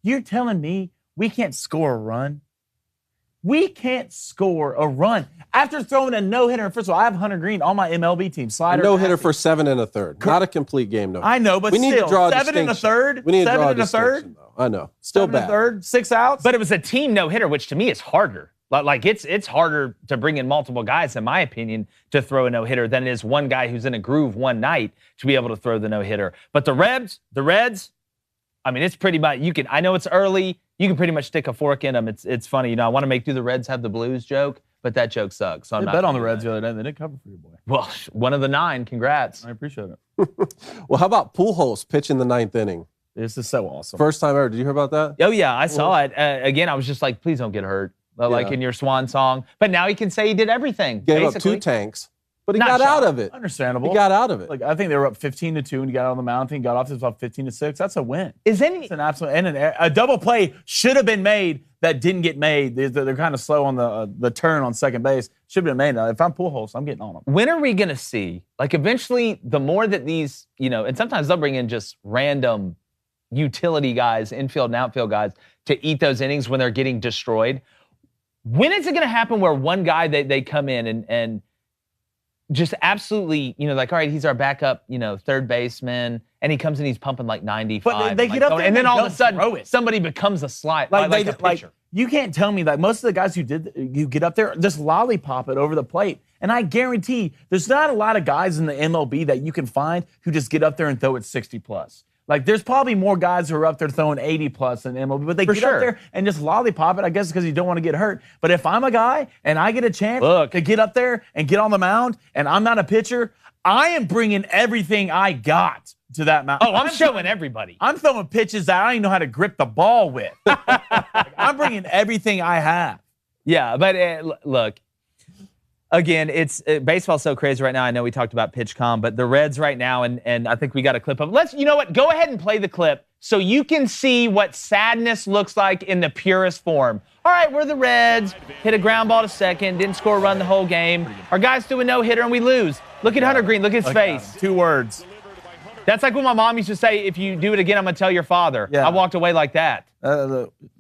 S3: You're telling me we can't score a run? We can't score a run. After throwing a no-hitter, first of all, I have Hunter Green on my MLB team. Slider.
S2: No-hitter for 7 1/3. Not a complete game, no.
S3: I know, but
S2: we need
S3: still,
S2: to draw a
S3: 7 1/3.
S2: We need to
S3: 7
S2: draw a
S3: 1/3.
S2: distinction, though. I know. Still
S3: 7
S2: bad.
S3: 1/3, 6 outs.
S1: But it was a team no-hitter, which to me is harder. Like, it's harder to bring in multiple guys, in my opinion, to throw a no-hitter than it is one guy who's in a groove one night to be able to throw the no-hitter. But the Reds, I mean, it's pretty much, I know it's early, you can pretty much stick a fork in them. It's funny, I want to make Do the Reds Have the Blues joke, but that joke sucks. So I'm not
S3: bet on the Reds the other day. They didn't cover for your boy.
S1: Well, one of the 9. Congrats.
S3: I appreciate it.
S2: Well, how about Pujols pitching the 9th inning?
S3: This is so awesome.
S2: First time ever. Did you hear about that?
S1: Oh, yeah, I saw it. Again, I was just like, please don't get hurt, like in your swan song. But now he can say he did everything.
S2: Gave
S1: basically.
S2: up 2 tanks, but he
S1: Not
S2: got
S1: shot.
S2: out of it.
S3: Understandable.
S2: He got out of it.
S3: Like, I think they were up 15-2 when he got out on the mound. I think he got off to about 15-6. That's a win.
S1: It's
S3: an absolute and a double play should have been made that didn't get made. They're kind of slow on the turn on second base. Should have been made. If I'm Pujols, I'm getting on them.
S1: When are we going to see, like, eventually, the more that these, and sometimes they'll bring in just random utility guys, infield and outfield guys, to eat those innings when they're getting destroyed. When is it going to happen where one guy, they come in and just absolutely, like, all right, he's our backup, third baseman, and he comes in, he's pumping like 95.
S3: But they get up there
S1: and then all of a
S3: throw
S1: sudden,
S3: it.
S1: somebody becomes a slide, like a pitcher.
S3: You can't tell me that most of the guys you get up there just lollipop it over the plate. And I guarantee there's not a lot of guys in the MLB that you can find who just get up there and throw it 60+. Like, there's probably more guys who are up there throwing 80+ in MLB, but they get up there and just lollipop it, I guess, because you don't want to get hurt. But if I'm a guy and I get a chance to get up there and get on the mound and I'm not a pitcher, I am bringing everything I got to that mound.
S1: Oh, I'm showing everybody.
S3: I'm throwing pitches that I don't even know how to grip the ball with. I'm bringing everything I have.
S1: Yeah, but look, again, baseball's so crazy right now. I know we talked about PitchCom, but the Reds right now, and I think we got a clip of it. You know what? Go ahead and play the clip so you can see what sadness looks like in the purest form. All right, we're the Reds. Hit a ground ball to second, didn't score a run the whole game. Our guys do a no-hitter and we lose. Look at Hunter Green. Look at his face.
S3: 2 words.
S1: That's like what my mom used to say, if you do it again, I'm going to tell your father.
S3: Yeah.
S1: I walked away like that.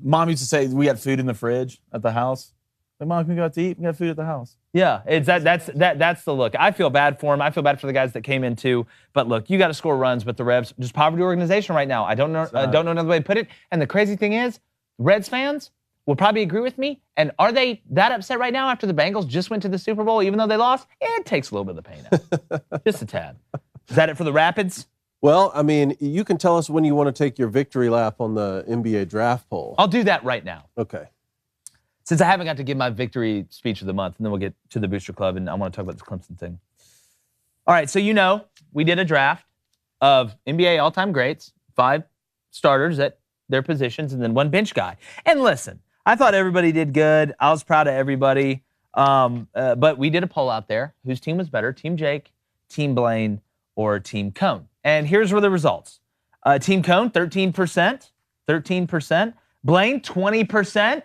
S3: Mom used to say we had food in the fridge at the house. Like, Mom, can we go out to eat? We got food at the house.
S1: Yeah, that's the look. I feel bad for him. I feel bad for the guys that came in too. But look, you got to score runs. But the Revs, just poverty organization right now. I don't know another way to put it. And the crazy thing is, Reds fans will probably agree with me. And are they that upset right now after the Bengals just went to the Super Bowl, even though they lost? It takes a little bit of the pain out, just a tad. Is that it for the Rapids?
S2: Well, I mean, you can tell us when you want to take your victory lap on the NBA draft poll.
S1: I'll do that right now.
S2: Okay.
S1: Since I haven't got to give my victory speech of the month, and then we'll get to the Booster Club, and I want to talk about this Clemson thing. All right, so we did a draft of NBA all-time greats, 5 starters at their positions, and then 1 bench guy. And listen, I thought everybody did good. I was proud of everybody. But we did a poll out there. Whose team was better, Team Jake, Team Blaine, or Team Cone? And here's where the results. Team Cone, 13%. Blaine, 20%.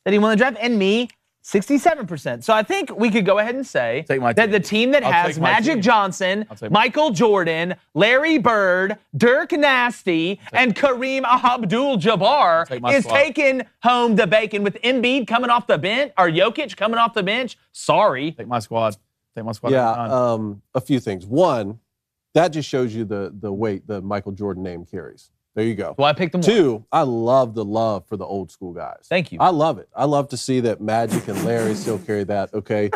S1: That he won the draft, and me, 67%. So I think we could go ahead and say that the team that has Magic Johnson, Michael Jordan, Larry Bird, Dirk Nasty, and Kareem Abdul-Jabbar is taking home the bacon with Embiid coming off the bench, or Jokic coming off the bench. Sorry.
S3: Take my squad.
S2: Yeah, a few things. One, that just shows you the weight the Michael Jordan name carries. There you go.
S1: Well, I picked them.
S2: Two, I love the love for the old school guys.
S1: Thank you.
S2: I love it. I love to see that Magic and Larry still carry that, okay?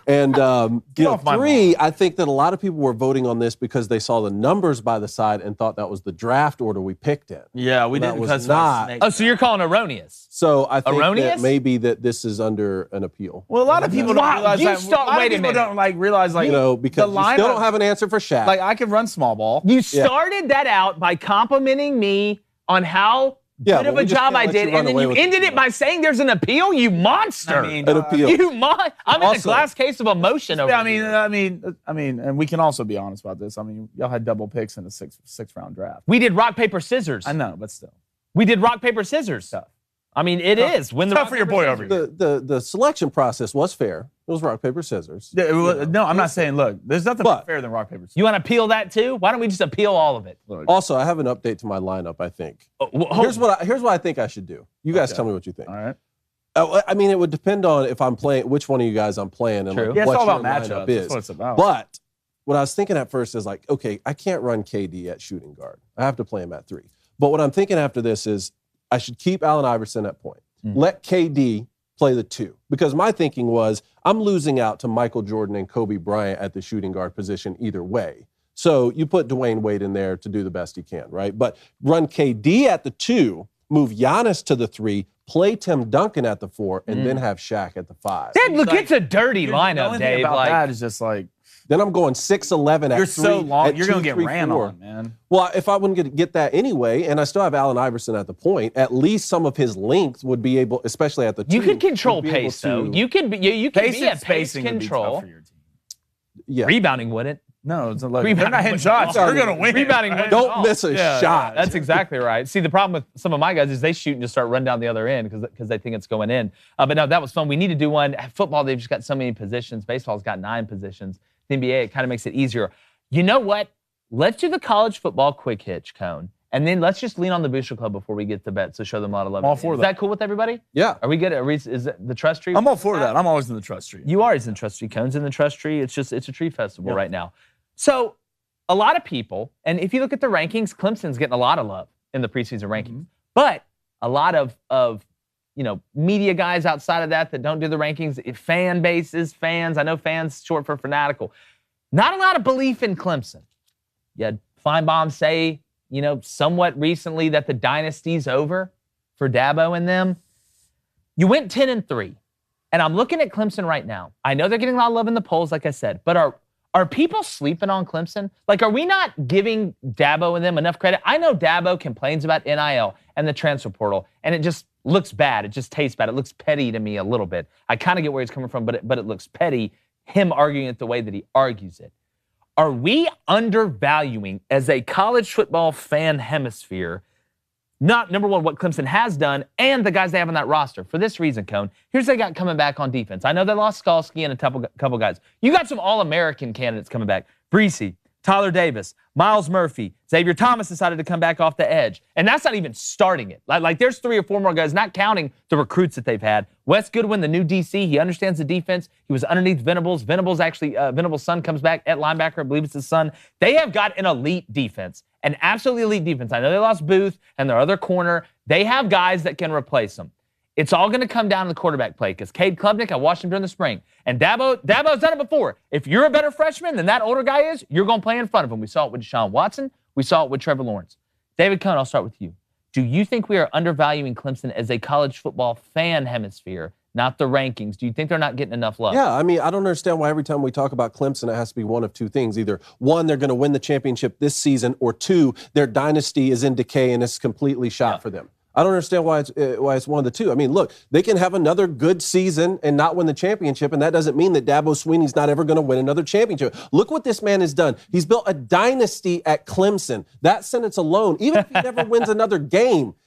S2: And three, I think that a lot of people were voting on this because they saw the numbers by the side and thought that was the draft order we picked in.
S3: Yeah, we didn't.
S2: Was not.
S1: Oh, so you're calling erroneous?
S2: So I think that maybe that this is under an appeal.
S3: Well, a lot of people don't realize that.
S1: Wait a minute.
S3: Don't realize
S2: because you still don't have an answer for Shaq.
S3: Like I could run small ball.
S1: You started that out by complimenting me on how good of a job I did, and then you ended it by saying there's an appeal. You monster!
S2: An appeal.
S1: I'm in a glass case of emotion over here.
S3: I mean, and we can also be honest about this. I mean, y'all had double picks in the sixth round draft.
S1: We did rock paper scissors.
S3: I know, but still,
S1: we did rock paper scissors.
S3: Tough.
S1: I mean, it is. When
S3: tough for your boy over here.
S2: The selection process was fair. It was rock, paper, scissors.
S3: No, I'm not saying, look, there's nothing more fair than rock, paper, scissors.
S1: You want to appeal that too? Why don't we just appeal all of it?
S2: Also, I have an update to my lineup, I think. Here's what I think I should do. You guys tell me what you think.
S3: All right.
S2: I mean, it would depend on if I'm playing, which one of you guys I'm playing, and
S3: it's all about matchups.
S2: Is.
S3: That's what it's about.
S2: But what I was thinking at first is like, okay, I can't run KD at shooting guard. I have to play him at 3. But what I'm thinking after this is I should keep Allen Iverson at point. Let KD play the 2. Because my thinking was I'm losing out to Michael Jordan and Kobe Bryant at the shooting guard position either way. So you put Dwayne Wade in there to do the best he can, right? But run KD at the 2, move Giannis to the 3, play Tim Duncan at the 4, and then have Shaq at the 5.
S1: Look, it's a dirty lineup, Dave.
S3: That is just like...
S2: Then I'm going 6'11" at 3.
S3: You're so long. You're going to get
S2: 2, 3,
S3: ran
S2: 4.
S3: on, man.
S2: Well, if I wouldn't get that anyway, and I still have Allen Iverson at the point, at least some of his length would be able, especially at the 2.
S1: You could control pace, though. You could be at pace control.
S2: Yeah.
S1: Rebounding wouldn't.
S3: No, it's like, they're not hitting shots. You're going to win.
S1: Rebounding
S2: don't miss a shot.
S1: That's exactly right. See, the problem with some of my guys is they shoot and just start running down the other end because they think it's going in. But no, that was fun. We need to do one. Football, they've just got so many positions. Baseball's got 9 positions. The NBA, it kind of makes it easier. You know what? Let's do the college football quick hitch cone. And then let's just lean on the Booster Club before we get to bet, so show them a lot of love.
S3: I'm all for that.
S1: Is that cool with everybody?
S2: Yeah.
S1: Are we good? Is it the trust tree?
S3: I'm all for that. I'm always in the trust tree.
S1: You are always in the trust tree. Cone's in the trust tree. It's a tree festival right now. So a lot of people, and if you look at the rankings, Clemson's getting a lot of love in the preseason rankings. But a lot of media guys outside of that don't do the rankings, fan bases, fans. I know fans short for fanatical. Not a lot of belief in Clemson. You had Feinbaum say, somewhat recently that the dynasty's over for Dabo and them. You went 10-3, and I'm looking at Clemson right now. I know they're getting a lot of love in the polls, like I said, but are people sleeping on Clemson? Like, are we not giving Dabo and them enough credit? I know Dabo complains about NIL and the transfer portal, and it just looks bad. It just tastes bad. It looks petty to me a little bit. I kind of get where he's coming from, but it looks petty, him arguing it the way that he argues it. Are we undervaluing, as a college football fan hemisphere, not, number one, what Clemson has done and the guys they have on that roster? For this reason, Cone, here's what they got coming back on defense. I know they lost Skalski and a couple guys. You got some All-American candidates coming back. Brees, Tyler Davis, Miles Murphy, Xavier Thomas decided to come back off the edge. And that's not even starting it. Like there's 3 or 4 more guys, not counting the recruits that they've had. Wes Goodwin, the new DC, he understands the defense. He was underneath Venables. Venables son comes back at linebacker. I believe it's his son. They have got an elite defense, an absolutely elite defense. I know they lost Booth and their other corner. They have guys that can replace them. It's all going to come down to the quarterback play because Cade Klubnik, I watched him during the spring. And Dabo's done it before. If you're a better freshman than that older guy is, you're going to play in front of him. We saw it with Deshaun Watson. We saw it with Trevor Lawrence. David Cohn, I'll start with you. Do you think we are undervaluing Clemson as a college football fan hemisphere, not the rankings? Do you think they're not getting enough love?
S2: Yeah, I mean, I don't understand why every time we talk about Clemson, it has to be one of 2 things. Either 1, they're going to win the championship this season, or 2, their dynasty is in decay and it's completely shot for them. I don't understand why it's one of the 2. I mean, look, they can have another good season and not win the championship, and that doesn't mean that Dabo Swinney's not ever going to win another championship. Look what this man has done. He's built a dynasty at Clemson. That sentence alone, even if he never wins another game,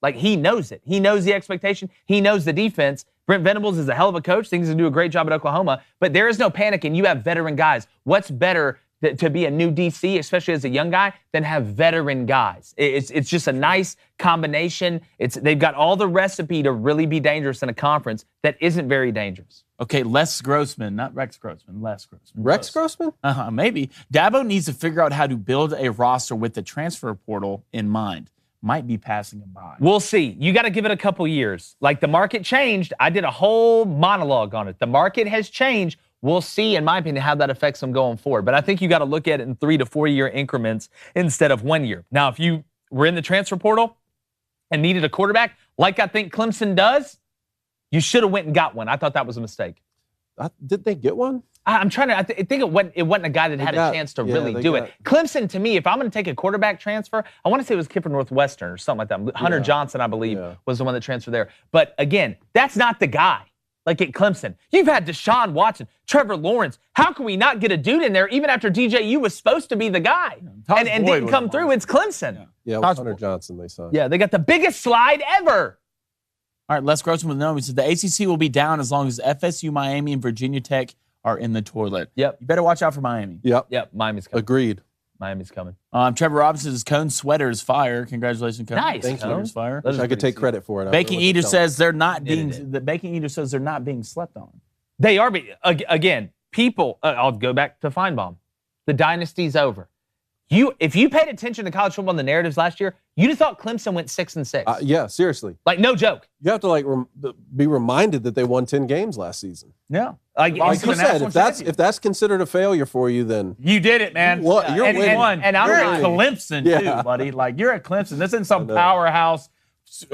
S1: Like, he knows it. He knows the expectation. He knows the defense. Brent Venables is a hell of a coach. Thinks he's going to do a great job at Oklahoma. But there is no panic, and you have veteran guys. What's better to be a new DC, especially as a young guy, than have veteran guys? It's just a nice combination. They've got all the recipe to really be dangerous in a conference that isn't very dangerous.
S3: Okay, Les Grossman, not Rex Grossman, Les Grossman.
S2: Rex Grossman?
S3: Maybe. Dabo needs to figure out how to build a roster with the transfer portal in mind. Might be passing him by.
S1: We'll see. You got to give it a couple years. Like, the market changed. I did a whole monologue on it. The market has changed. We'll see, in my opinion, how that affects them going forward. But I think you got to look at it in 3 to 4 year increments instead of 1 year. Now, if you were in the transfer portal and needed a quarterback, like I think Clemson does, you should have went and got one. I thought that was a mistake.
S2: Did they get one?
S1: I'm trying to. I think it wasn't a guy that had a chance to really do it. Clemson, to me, if I'm going to take a quarterback transfer, I want to say it was Kid from Northwestern or something like that. Hunter Johnson, I believe, was the one that transferred there. But again, that's not the guy. Like at Clemson, you've had Deshaun Watson, Trevor Lawrence. How can we not get a dude in there even after DJU was supposed to be the guy and didn't come through? It's Clemson.
S2: Yeah, it was Hunter Johnson they signed.
S1: Yeah, they got the biggest slide ever.
S3: All right, Les Grossman with he said the ACC will be down as long as FSU, Miami, and Virginia Tech are in the toilet.
S1: Yep.
S3: You better watch out for Miami.
S2: Yep.
S1: Miami's coming.
S2: Agreed.
S1: Miami's coming.
S3: Trevor Robinson says Cone's sweater is fire. Congratulations, Cone.
S1: Nice.
S3: Thanks, Cone. Is fire.
S2: I could take credit for it.
S3: Baking Eater says they're not being. The Baking Eater says they're not being slept on.
S1: They are. Again, people. I'll go back to Feinbaum. The dynasty's over. If you paid attention to college football and the narratives last year, you'd have thought Clemson went 6-6.
S2: Yeah, seriously.
S1: Like, no joke.
S2: You have to be reminded that they won 10 games last season.
S3: Yeah.
S2: Like you said, if that's considered a failure for you, then
S3: you did it, man.
S2: You're winning.
S3: And you're at Clemson too, buddy. Like, you're at Clemson. This isn't some powerhouse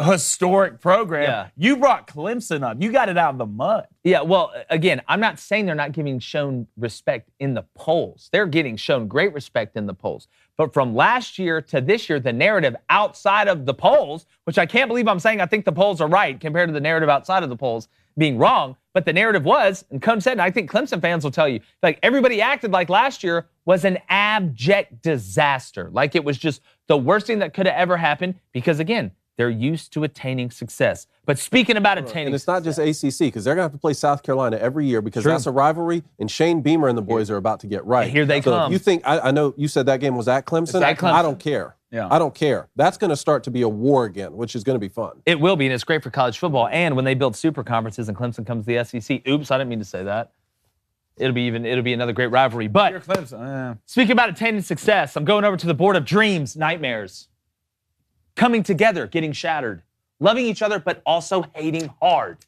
S3: historic program.
S1: Yeah.
S3: You brought Clemson up. You got it out of the mud.
S1: Yeah, well, again, I'm not saying they're not getting shown respect in the polls. They're getting shown great respect in the polls. But from last year to this year, the narrative outside of the polls, which I can't believe I'm saying I think the polls are right compared to the narrative outside of the polls being wrong, but the narrative was, and Cone said, and I think Clemson fans will tell you, like, everybody acted like last year was an abject disaster. Like, it was just the worst thing that could have ever happened because, again, they're used to attaining success. But speaking about attaining
S2: and it's not just ACC, because they're going to have to play South Carolina every year because that's a rivalry, and Shane Beamer and the boys are about to get right.
S1: And here they come.
S2: If you think, I know you said that game was at Clemson.
S1: At Clemson.
S2: I don't care.
S3: Yeah.
S2: I don't care. That's going to start to be a war again, which is going to be fun.
S1: It will be, and it's great for college football. And when they build super conferences and Clemson comes to the SEC, oops, I didn't mean to say that. It'll be another great rivalry. But
S3: you're Clemson.
S1: Speaking about attaining success, I'm going over to the board of dreams, nightmares. Coming together, getting shattered. Loving each other, but also hating hard.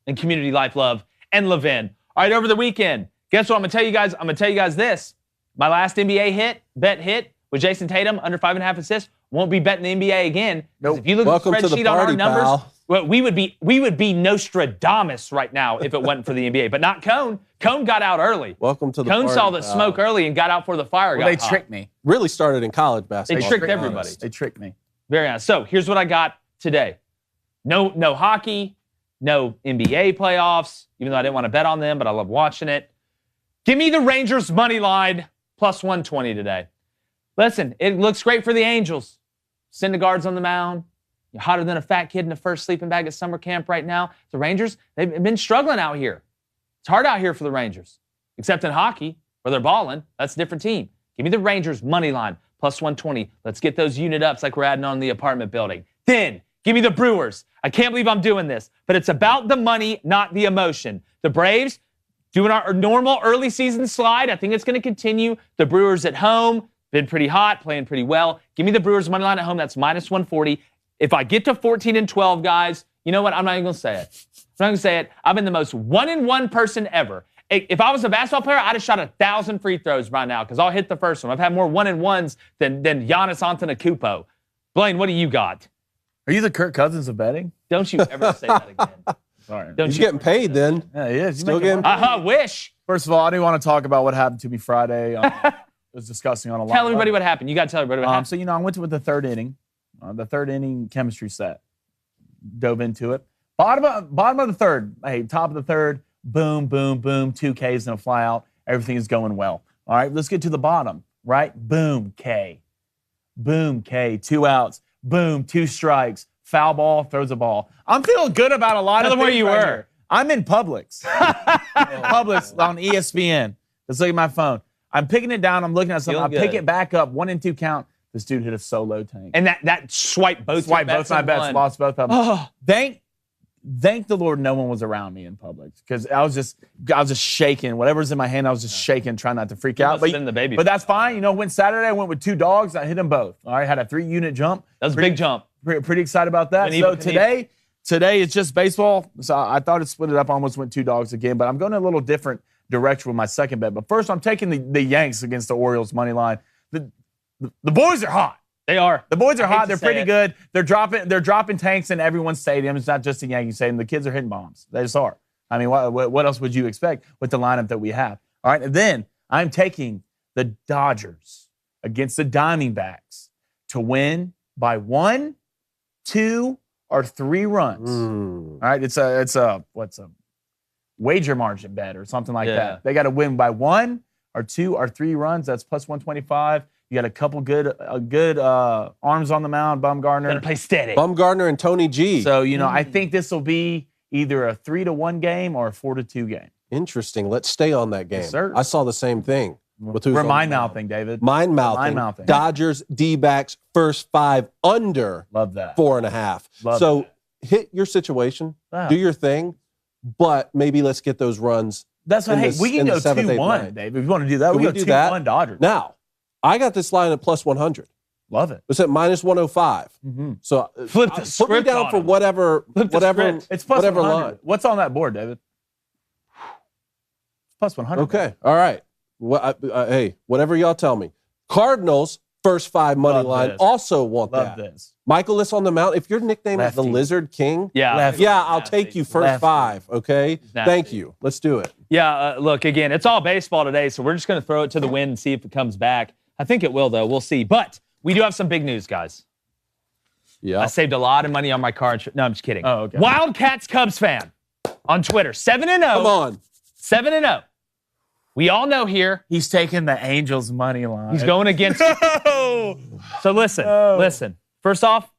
S1: And community life, love, and Levin. All right, over the weekend, guess what I'm going to tell you guys? I'm going to tell you guys this. My last NBA bet hit with Jason Tatum, under 5.5 assists. Won't be betting the NBA again.
S2: Nope.
S1: If you look at the spreadsheet on our numbers, well, we would be Nostradamus right now if it wasn't for the NBA. But not Cone. Cone got out early.
S2: Welcome to the
S1: Cone
S2: party,
S1: saw the smoke early and got out for the fire.
S3: Well, they tricked me.
S2: Really started in college basketball.
S1: They tricked everybody.
S3: They tricked me.
S1: Very honest. So here's what I got today. No hockey, no NBA playoffs, even though I didn't want to bet on them, but I love watching it. Give me the Rangers money line plus 120 today. Listen, it looks great for the Angels. Syndergaard's on the mound. You're hotter than a fat kid in the first sleeping bag at summer camp right now. The Rangers, they've been struggling out here. It's hard out here for the Rangers, except in hockey where they're balling. That's a different team. Give me the Rangers money line plus 120. Let's get those unit ups like we're adding on the apartment building. Then give me the Brewers. I can't believe I'm doing this, but it's about the money, not the emotion. The Braves doing our normal early season slide. I think it's going to continue. The Brewers at home, been pretty hot, playing pretty well. Give me the Brewers money line at home. That's minus 140. If I get to 14-12, guys, you know what? I'm not even going to say it. I'm not going to say it. I've been the most 1-in-1 person ever. If I was a basketball player, I'd have shot 1,000 free throws by now because I'll hit the first one. I've had more 1-in-1s than Giannis Antetokounmpo. Blaine, what do you got?
S3: Are you the Kirk Cousins of betting?
S1: Don't you ever say that again.
S3: Sorry.
S2: He's getting paid then.
S3: Yeah, he is.
S2: Still getting paid.
S1: I wish.
S3: First of all, I didn't want to talk about what happened to me Friday. It was disgusting on a lot.
S1: Tell everybody what happened. You got to tell everybody what happened.
S3: So, I went with the third inning. The third inning chemistry set. Dove into it. Bottom of the third. Hey, top of the third. Boom, boom, boom. 2 Ks and a fly out. Everything is going well. All right, let's get to the bottom. Right? Boom, K. Boom, K. 2 outs. Boom, 2 strikes. foul ball, throws a ball. I'm feeling good about a lot of things.
S1: Where you
S3: right
S1: were.
S3: Here. I'm in Publix. Publix on ESPN. Let's look at my phone. I'm picking it down. I'm looking at something. I pick it back up. 1 and 2 count. This dude hit a solo tank.
S1: And that swipe both
S3: my bets, lost both of them.
S1: Oh.
S3: Thank the Lord no one was around me in Publix because I was just shaking. Whatever's in my hand, I was just shaking, trying not to freak out. But that's fine. You know, went Saturday, I went with 2 dogs. I hit them both. All right, had a 3-unit jump.
S1: That was a big jump.
S3: Pretty excited about that. So today it's just baseball. So I thought it split it up. I almost went 2 dogs again, but I'm going a little different direction with my second bet. But first, I'm taking the Yanks against the Orioles money line. The boys are hot.
S1: They are.
S3: The boys are hot. They're pretty good. They're dropping tanks in everyone's stadium. It's not just the Yankee Stadium. The kids are hitting bombs. They just are. I mean, what else would you expect with the lineup that we have? All right, and then I'm taking the Dodgers against the Diamondbacks to win by 1, 2, or 3 runs. All right, it's a wager margin bet or something like that. They got to win by 1 or 2 or 3 runs. That's plus 125. You got a couple good arms on the mound, Bumgarner.
S1: Gonna play steady.
S2: Bumgarner and Tony G.
S3: So, I think this will be either a 3-1 game or a 4-2 game.
S2: Interesting. Let's stay on that game.
S3: Yes, sir.
S2: I saw the same thing.
S3: We're mind-mouthing, David.
S2: Mind-mouthing. Dodgers, D-backs, first 5 under.
S3: Love that.
S2: 4.5. So hit your situation, do your thing, but maybe let's get those runs.
S3: That's what, we can go 2-1, David. If you want to do that, we go 2-1 Dodgers.
S2: Now, I got this line at plus 100.
S3: Love it.
S2: It's at minus 105. So
S1: Flip the script
S2: put me down for whatever
S3: It's plus
S2: whatever
S3: 100.
S2: line.
S3: What's on that board, David? It's plus 100.
S2: Okay. All right. Hey, whatever y'all tell me. Cardinals, first 5 money line, also want
S3: Love
S2: that.
S3: this.
S2: Michaelis on the mound. If your nickname is the
S3: Lefty.
S2: Lizard King,
S3: Lefty.
S2: I'll take you first 5, okay? Thank you. Let's do it.
S1: Yeah, look, again, it's all baseball today, so we're just going to throw it to the wind and see if it comes back. I think it will, though. We'll see. But we do have some big news, guys.
S2: Yeah.
S1: I saved a lot of money on my car insurance. No, I'm just kidding.
S3: Oh, okay.
S1: Wildcats Cubs fan on Twitter, 7-0.
S2: Come on.
S1: 7-0. We all know here.
S3: He's taking the Angels money line.
S1: He's going against. So listen. First off,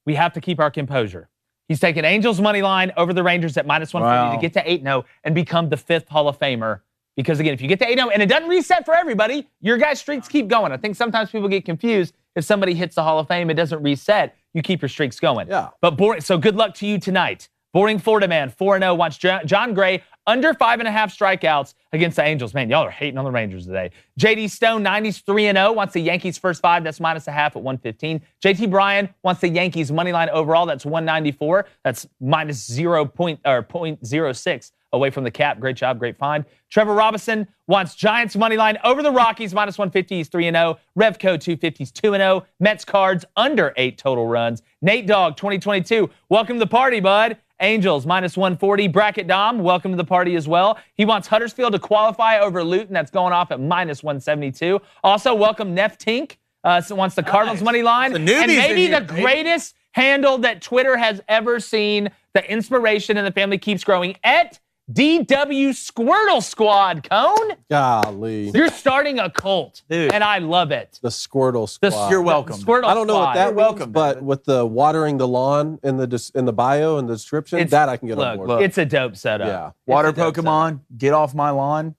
S1: we have to keep our composure. He's taking Angels money line over the Rangers at minus 150 to get to 8-0 and become the 5th Hall of Famer. Because, again, if you get to 8-0, and it doesn't reset for everybody, your guys' streaks keep going. I think sometimes people get confused. If somebody hits the Hall of Fame, it doesn't reset. You keep your streaks going.
S2: Yeah.
S1: But so good luck to you tonight. Boring Florida man, 4-0, wants John Gray under 5.5 strikeouts against the Angels. Man, y'all are hating on the Rangers today. J.D. Stone, 90s, 3-0, wants the Yankees first 5. That's minus a half at 115. J.T. Bryan wants the Yankees money line overall. That's 194. That's minus 0.06 away from the cap. Great job, great find. Trevor Robinson wants Giants money line over the Rockies, minus 150. He's 3-0. Revco 250. He's 2-0. Mets Cards under 8 total runs. Nate Dogg 2022. Welcome to the party, bud. Angels minus 140. Bracket Dom, welcome to the party as well. He wants Huddersfield to qualify over Luton. That's going off at minus 172. Also, welcome Neff Tink. Wants the Cardinals money line. And maybe the greatest handle that Twitter has ever seen. The inspiration and the family keeps growing at DW Squirtle Squad, Cone.
S2: Golly.
S1: You're starting a cult,
S3: dude,
S1: and I love it.
S2: The Squirtle Squad.
S3: You're welcome.
S1: Squirtle
S2: I don't know what that
S1: Squad.
S2: means, but with the watering the lawn in the bio and the description, that I can get on board.
S1: It's a dope setup.
S2: Yeah.
S3: Water Pokemon, get off my lawn.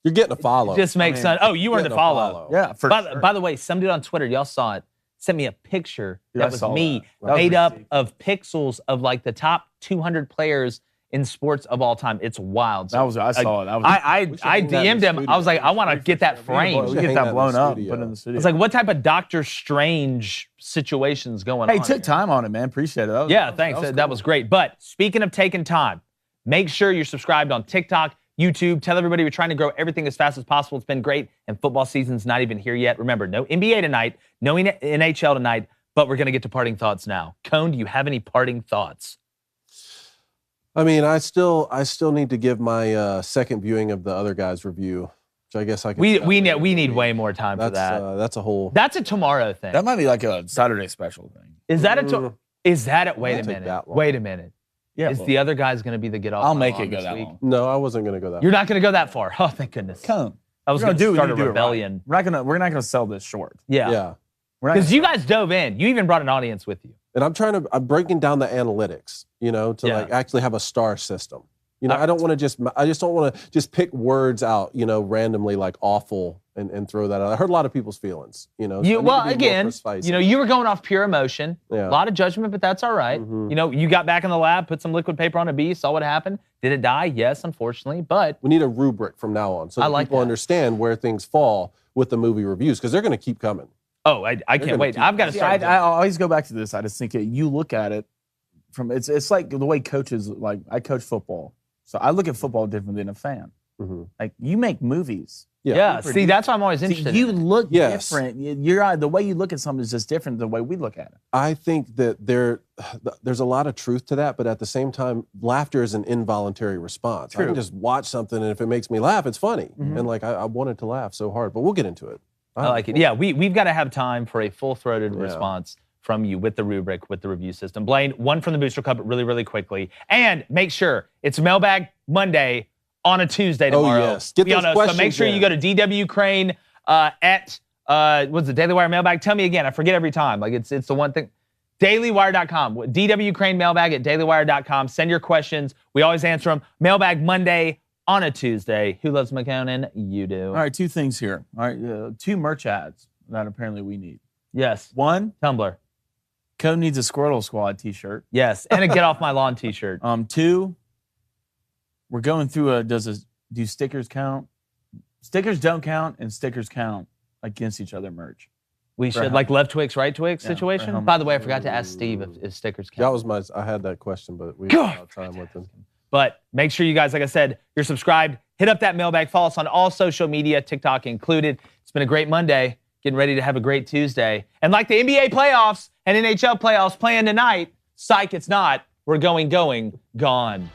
S2: You're getting a follow.
S1: Just makes sense. Oh, you earned a follow.
S3: Yeah.
S1: By the way, some dude on Twitter, y'all saw it, sent me a picture that was me made up of pixels of like the top 200 players in sports of all time. It's wild.
S3: I saw it.
S1: I DM'd him. I was like, I want to get that framed.
S3: We get that blown up and put it in the studio.
S1: It's like, what type of Doctor Strange situations going on?
S3: Hey, took time on it, man. Appreciate it.
S1: Thanks. That was great. But speaking of taking time, make sure you're subscribed on TikTok, YouTube. Tell everybody we're trying to grow everything as fast as possible. It's been great, and football season's not even here yet. Remember, no NBA tonight, no NHL tonight, but we're going to get to parting thoughts now. Cone, do you have any parting thoughts?
S2: I mean, I still need to give my second viewing of the other guy's review, which I guess I can.
S1: We need way more time for that.
S2: That's a whole.
S1: That's a tomorrow thing.
S3: That might be like a Saturday special thing.
S1: Is that Wait a minute.
S3: Yeah.
S1: Is the other guy's going to be the get off?
S3: I'll make it go that long.
S2: No, I wasn't going to go that.
S1: You're not going to go that far. Oh, thank goodness.
S3: Come.
S1: I was going to start a rebellion.
S3: We're not gonna sell this short.
S1: Yeah. Because you guys dove in. You even brought an audience with you.
S2: And I'm breaking down the analytics, to like actually have a star system. I don't want to I just don't want to just pick words out, randomly like awful and throw that out. I hurt a lot of people's feelings, So
S1: you were going off pure emotion, a lot of judgment, but that's all right.
S2: Mm-hmm.
S1: You got back in the lab, put some liquid paper on a bee, saw what happened. Did it die? Yes, unfortunately, but
S2: we need a rubric from now on so that people understand where things fall with the movie reviews because they're going to keep coming.
S1: Oh, I can't wait. I've got to start.
S3: I always go back to this. I just think you look at it from it's like the way coaches, like I coach football. So I look at football differently than a fan.
S2: Mm-hmm.
S3: Like you make movies.
S1: Yeah. See, that's why I'm always interested.
S3: You look different. The way you look at something is just different than the way we look at it.
S2: I think that there's a lot of truth to that, but at the same time, laughter is an involuntary response.
S3: True.
S2: I can just watch something, and if it makes me laugh, it's funny. Mm-hmm. And like I wanted to laugh so hard, but we'll get into it.
S1: I like it. Yeah, we've got to have time for a full-throated response from you with the rubric, with the review system. Blaine, one from the Booster Club really, really quickly. And make sure it's Mailbag Monday on a Tuesday tomorrow.
S2: Oh, yes. Get those questions
S1: so make sure you go to DW Crain at, what's the Daily Wire Mailbag? Tell me again. I forget every time. Like, it's the one thing. DailyWire.com. DW Crain Mailbag at DailyWire.com. Send your questions. We always answer them. Mailbag Monday on a Tuesday. Who loves McConan? You do.
S3: All right, two things here. All right, two merch ads that apparently we need.
S1: Yes.
S3: One,
S1: Tumblr.
S3: Code needs a Squirtle Squad t-shirt.
S1: Yes, and a Get Off My Lawn t-shirt.
S3: Two, we're going through do stickers count? Stickers don't count, and stickers count against each other merch.
S1: We should, like left Twix, right Twix situation? By the way, I forgot to ask Steve if stickers count.
S2: That was I had that question, but we had time with him.
S1: But make sure you guys, like I said, you're subscribed. Hit up that mailbag. Follow us on all social media, TikTok included. It's been a great Monday. Getting ready to have a great Tuesday. And like the NBA playoffs and NHL playoffs playing tonight, psych, it's not. We're going, gone.